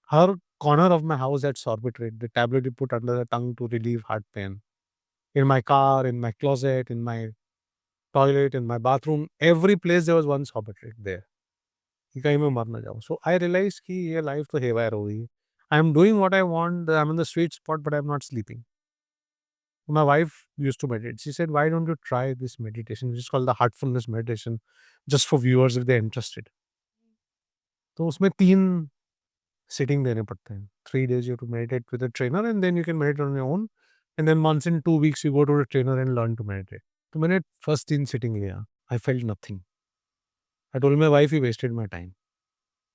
Her corner of my house had sorbitrate, the tablet you put under the tongue to relieve heart pain. In my car, in my closet, in my toilet, in my bathroom, every place there was one sorbitrate there. कि कहीं मैं मर ना जाऊँ. So I realized कि ये life तो haywire हो गई. I'm doing what I want. I'm in the sweet spot, but I'm not sleeping. My wife used to meditate. She said, why don't you try this meditation? It's called the heartfulness meditation, just for viewers if they're interested. तो उसमें 3 sitting देने पड़ते हैं. 3 days you have to meditate with a trainer and then you can meditate on your own. And then once in 2 weeks you go to the trainer and learn to meditate. तो मैंने first 3 sitting लिया. I felt nothing. I told my wife, you wasted my time.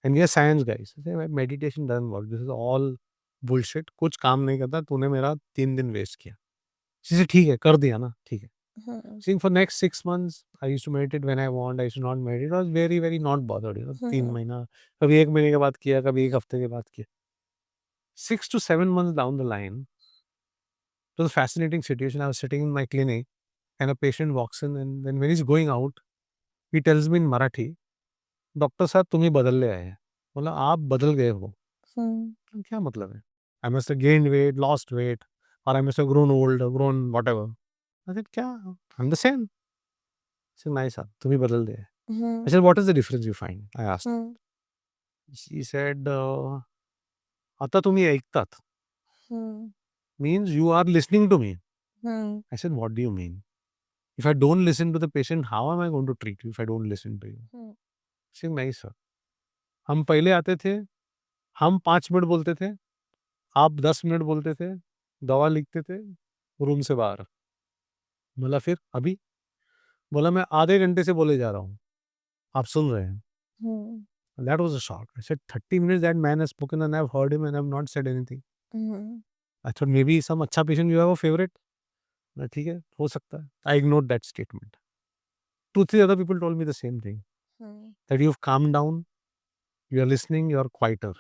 And yes, science guys. I say, meditation doesn't work. This is all bullshit. कुछ काम नहीं करता. तूने मेरा 3 दिन वेस्ट किया. She said, ठीक है, कर दिया ना, ठीक है. Hmm. See, for next 6 months, I used to meditate when I want. I used to not meditate. I was very, very not bothered. 3 Hmm. महीना, कभी 1 महीने के बाद किया, कभी 1 हफ्ते के बाद किया. 6 to 7 months down the line, it was a fascinating situation. I was sitting in my clinic, and a patient walks in, and then when he's going out, he tells me in Marathi, "doctor साहब तुम ही बदल ले आए हैं." बोला, "आप बदल गए हो." Hmm. क्या मतलब है? I must have gained weight, lost weight, or I must have grown old, or grown whatever. I said, "क्या? I'm the same." He said, "नहीं साहब, तुम ही बदल गए." I Hmm. said, "What is the difference you find?" I asked. Hmm. She said, "आता तुम्ही ऐकतात." Hmm. Means you are listening to me. Hmm. I said, "What do you mean? If I don't listen to the patient, how am I going to treat you if I don't listen to you?" Hmm. She said, "नहीं sir, हम पहले आते थे, हम 5 minute बोलते थे, आप 10 minute बोलते थे, दवा लिखते थे, रूम से बाहर। बोला फिर अभी?" बोला मैं आधे घंटे से बोले जा रहा हूँ, आप सुन रहे हैं। Hmm. That was a shock. I said, 30 minutes that man has spoken and I've heard him and I've not said anything. Hmm. I thought maybe some अच्छा patient you have a favorite. ठीक है, हो सकता है. I ignored that statement. 2, 3 other people told me the same thing. Hmm. That you've calmed down, you're listening, you're quieter.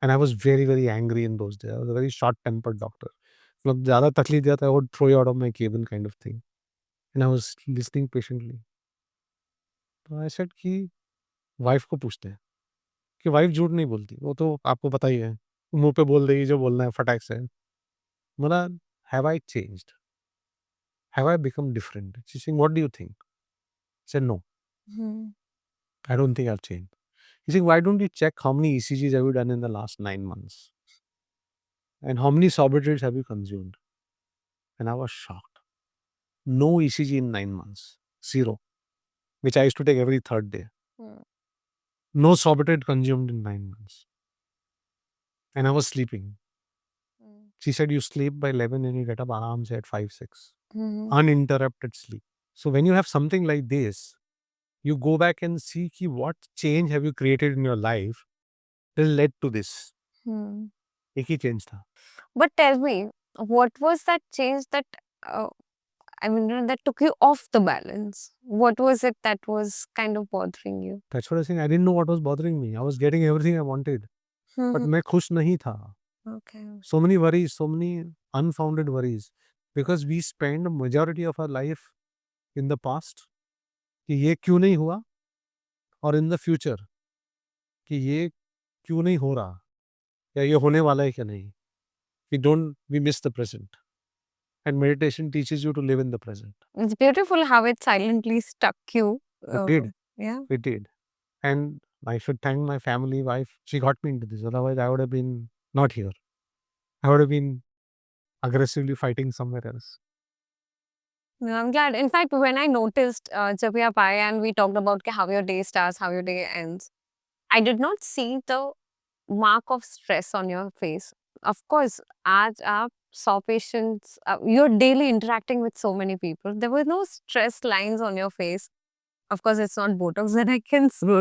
And I was very, very angry in those days. I was a very short-tempered doctor. मतलब ज़्यादा तकलीफ दिया था, I would throw you out of my cabin kind of thing. And I was listening patiently. तो I said कि wife को पूछते हैं कि वाइफ झूठ नहीं बोलती, वो तो आपको पता ही है, मुंह पे बोल देगी जो बोलना है फटाक से। बोला, have I changed, have I become different? She saying, what do you think? Said no, Hmm. I don't think I have changed. He saying, why don't you check how many ECGs have you done in the last 9 months and how many sorbitates have you consumed? And I was shocked. No ECG in 9 months, zero, which I used to take every third day. Hmm. No sorbitate consumed in 9 months, and I was sleeping. Hmm. She said, you sleep by 11 and you get up aram se at 5, 6. Hmm. Uninterrupted sleep. So when you have something like this, you go back and see ki what change have you created in your life that led to this. Hmm. एक ही change था. But tell me, what was that change that, uh, I mean, that took you off the balance? What was it that was kind of bothering you? That's what I was saying. I didn't know what was bothering me. I was getting everything I wanted, but Hmm. मैं खुश नहीं था. Okay. So many worries, so many unfounded worries, because we spend a majority of our life in the past कि ये क्यों नहीं हुआ, और in the future कि ये क्यों नहीं हो रहा, या ये होने वाला है क्या नहीं. We miss the present, and meditation teaches you to live in the present. It's beautiful how it silently stuck you. It did. Yeah. It did. And I should thank my family, wife. She got me into this. Otherwise, I would have been not here. I would have been aggressively fighting somewhere else. No, I'm glad. In fact, when I noticed जब भी आप आए and we talked about how your day starts, how your day ends, I did not see the mark of stress on your face. Of course, आज आप 100 patients, you're daily interacting with so many people. There were no stress lines on your face. Of course, it's not Botox that I can see. No,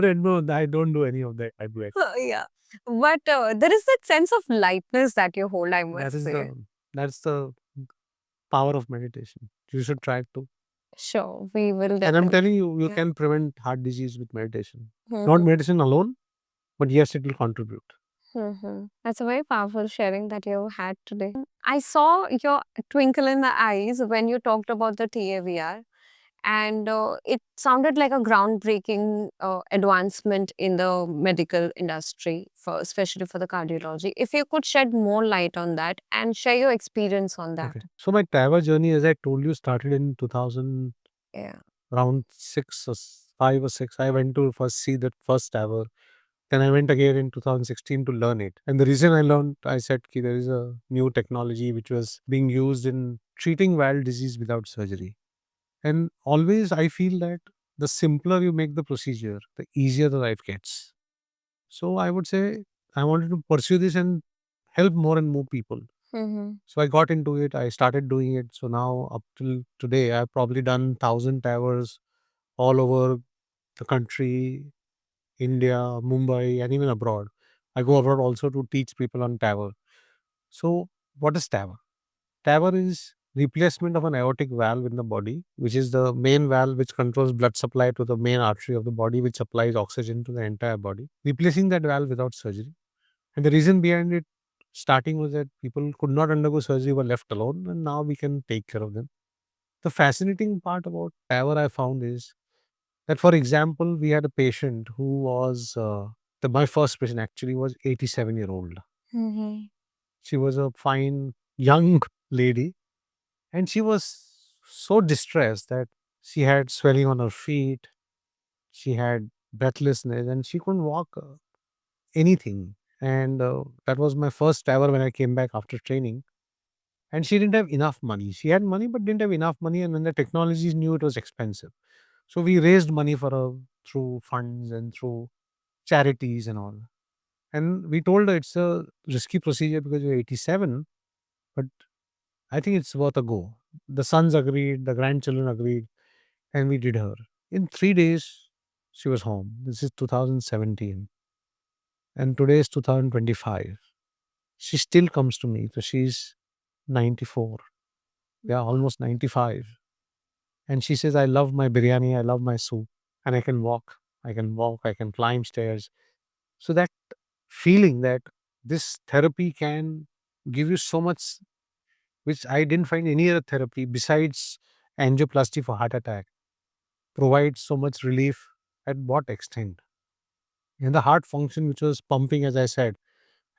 I don't do any of that. I do it. Yeah. But there is that sense of lightness that you hold, I That must is say. that's the power of meditation. You should try it too. Sure, we will And I'm definitely. telling you, you Yeah. can prevent heart disease with meditation. Not Mhm. meditation alone, but yes, it will contribute. That's a very powerful sharing that you had today. I saw your twinkle in the eyes when you talked about the TAVR, and it sounded like a groundbreaking advancement in the medical industry, for especially for the cardiology. If you could shed more light on that and share your experience on that. Okay. So my TAVR journey, as I told you, started in 2000, Yeah. around 5 or 6. I went to first see that first TAVR. Then I went again in 2016 to learn it. And the reason I learned, I said ki there is a new technology which was being used in treating valve disease without surgery. And always I feel that the simpler you make the procedure, the easier the life gets. So I would say I wanted to pursue this and help more and more people. Mm-hmm. So I got into it. I started doing it. So now up till today, I've probably done 1,000 towers all over the country, India, Mumbai, and even abroad. I go abroad also to teach people on tower. So what is tower? Tower is replacement of an aortic valve in the body, which is the main valve which controls blood supply to the main artery of the body, which supplies oxygen to the entire body. Replacing that valve without surgery. And the reason behind it starting was that people could not undergo surgery, were left alone, and now we can take care of them. The fascinating part about TAVR I found is that, for example, we had a patient who was my first patient actually was 87-year-old. Mhm. She was a fine young lady, and she was so distressed that she had swelling on her feet, she had breathlessness, and she couldn't walk anything. And that was my first ever when I came back after training. And she didn't have enough money. She had money, but didn't have enough money. And when the technologies knew it was expensive, so we raised money for her through funds and through charities and all. And we told her it's a risky procedure because you're 87, but I think it's worth a go. The sons agreed, the grandchildren agreed, and we did her. In 3 days, she was home. This is 2017, and today is 2025. She still comes to me. So she's 94. Yeah, almost 95. And she says, I love my biryani, I love my soup, and I can walk, I can climb stairs. So that feeling that this therapy can give you so much, which I didn't find any other therapy besides angioplasty for heart attack, provides so much relief. At what extent? And the heart function, which was pumping, as I said,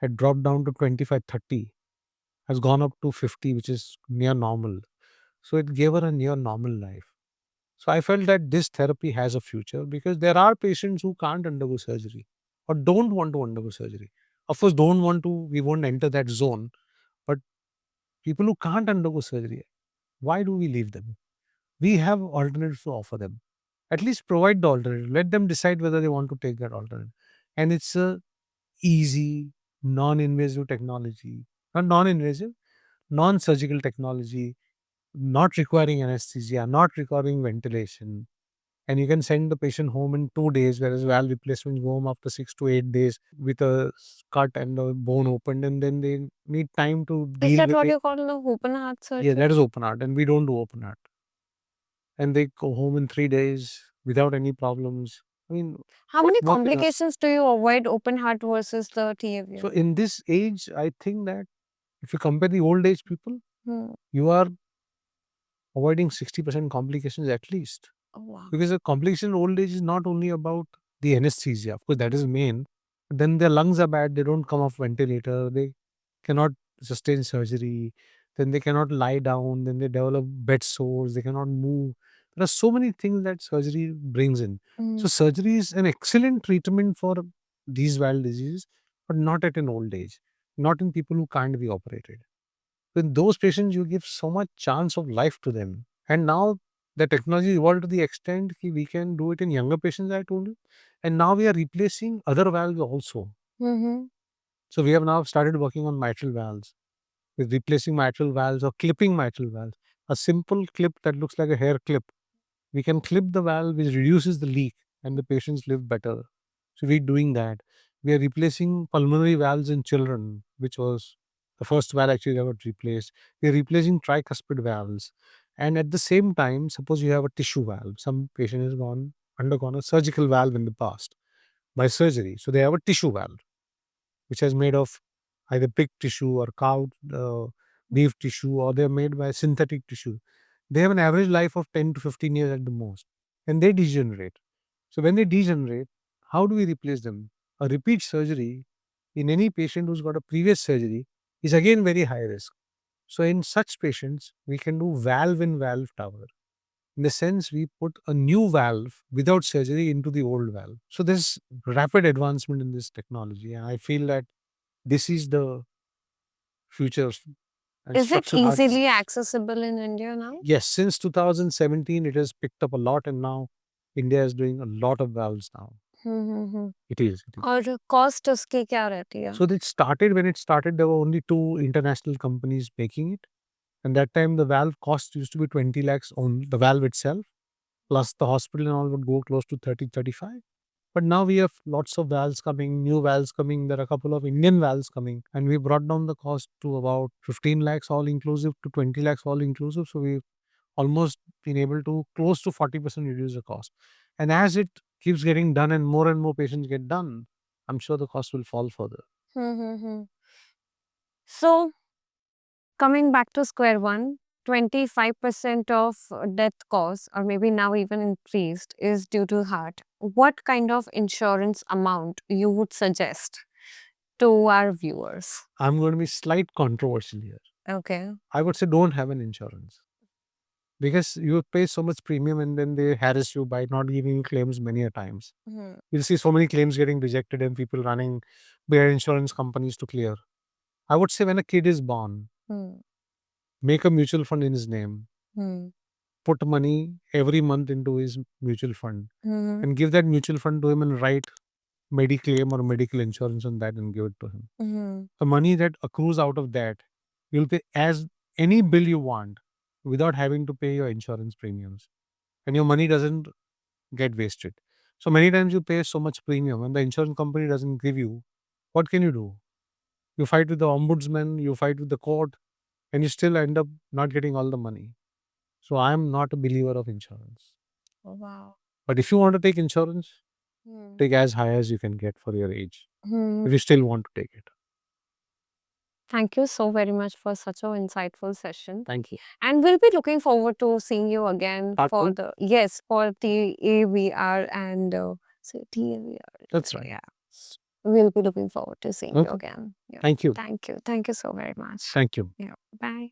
had dropped down to 25, 30, has gone up to 50, which is near normal. So it gave her a near normal life. So I felt that this therapy has a future because there are patients who can't undergo surgery or don't want to undergo surgery. Of course, don't want to, we won't enter that zone. But people who can't undergo surgery, why do we leave them? We have alternatives to offer them. At least provide the alternative. Let them decide whether they want to take that alternative. And it's a easy, non-invasive technology. Not non-invasive, non-surgical technology, not requiring anesthesia, not requiring ventilation. And you can send the patient home in 2 days, whereas valve replacements go home after 6 to 8 days with a cut and a bone opened, and then they need time to Is deal that with what it. you call the open heart Yeah, surgery? that is open heart, and we don't do open heart. And they go home in 3 days without any problems. I mean, How many what can complications do you avoid open heart versus the TAVR? so in this age, I think that if you compare the old age people, Hmm. you are avoiding 60% complications at least. Oh, wow. Because the complication in old age is not only about the anesthesia, of course, that is main. But then their lungs are bad, they don't come off ventilator, they cannot sustain surgery, then they cannot lie down, then they develop bed sores, they cannot move. There are so many things that surgery brings in. Mm. So surgery is an excellent treatment for these valve diseases, but not at an old age, not in people who can't be operated. In those patients, you give so much chance of life to them. And now the technology evolved to the extent that we can do it in younger patients, I told you. And now we are replacing other valves also. Mm-hmm. So we have now started working on mitral valves, with replacing mitral valves or clipping mitral valves. A simple clip that looks like a hair clip. We can clip the valve, which reduces the leak, and the patients live better. So we're doing that. We are replacing pulmonary valves in children, which was the first valve actually that got replaced. We are replacing tricuspid valves. And at the same time, suppose you have a tissue valve. Some patient has undergone a surgical valve in the past by surgery. So they have a tissue valve, which is made of either pig tissue or cow beef tissue, or they're made by synthetic tissue. They have an average life of 10 to 15 years at the most, and they degenerate. So when they degenerate, how do we replace them? A repeat surgery in any patient who's got a previous surgery is again very high risk. So in such patients, we can do valve in valve tower. In the sense, we put a new valve without surgery into the old valve. So there's rapid advancement in this technology, and I feel that this is the future. And Is it structural heart. easily accessible in India now? Yes, since 2017, it has picked up a lot, and now India is doing a lot of valves now. Mm-hmm. It is. It is. और cost उसकी क्या रहती है? So it started, when it started, there were only two international companies making it. And that time, the valve cost used to be 20 lakhs on the valve itself, plus the hospital and all would go close to 30, 35. But now we have lots of valves coming, new valves coming. There are a couple of Indian valves coming, and we brought down the cost to about 15 lakhs all inclusive to 20 lakhs all inclusive. So we've almost been able to close to 40% reduce the cost. And as it keeps getting done and more patients get done, I'm sure the cost will fall further. So, coming back to square one, 25% of death cause, or maybe now even increased, is due to heart. What kind of insurance amount you would suggest to our viewers? I'm going to be slight controversial here. Okay. I would say don't have an insurance because you pay so much premium and then they harass you by not giving you claims many a times. You'll see so many claims getting rejected and people running their insurance companies to clear. I would say when a kid is born, make a mutual fund in his name, put money every month into his mutual fund, and give that mutual fund to him and write Mediclaim or medical insurance on that and give it to him. The money that accrues out of that, you'll pay as any bill you want without having to pay your insurance premiums. And your money doesn't get wasted. So many times you pay so much premium and the insurance company doesn't give you. What can you do? You fight with the ombudsman, you fight with the court, and you still end up not getting all the money. So I am not a believer of insurance. Oh, wow. But if you want to take insurance, take as high as you can get for your age. If you still want to take it. Thank you so very much for such an insightful session. Thank you. And we'll be looking forward to seeing you again Part for two? the for the AVR and TAVR. That's right. Yeah. We'll be looking forward to seeing you Okay. again. Yeah. Thank you. Thank you. Thank you so very much. Thank you. Yeah. Bye.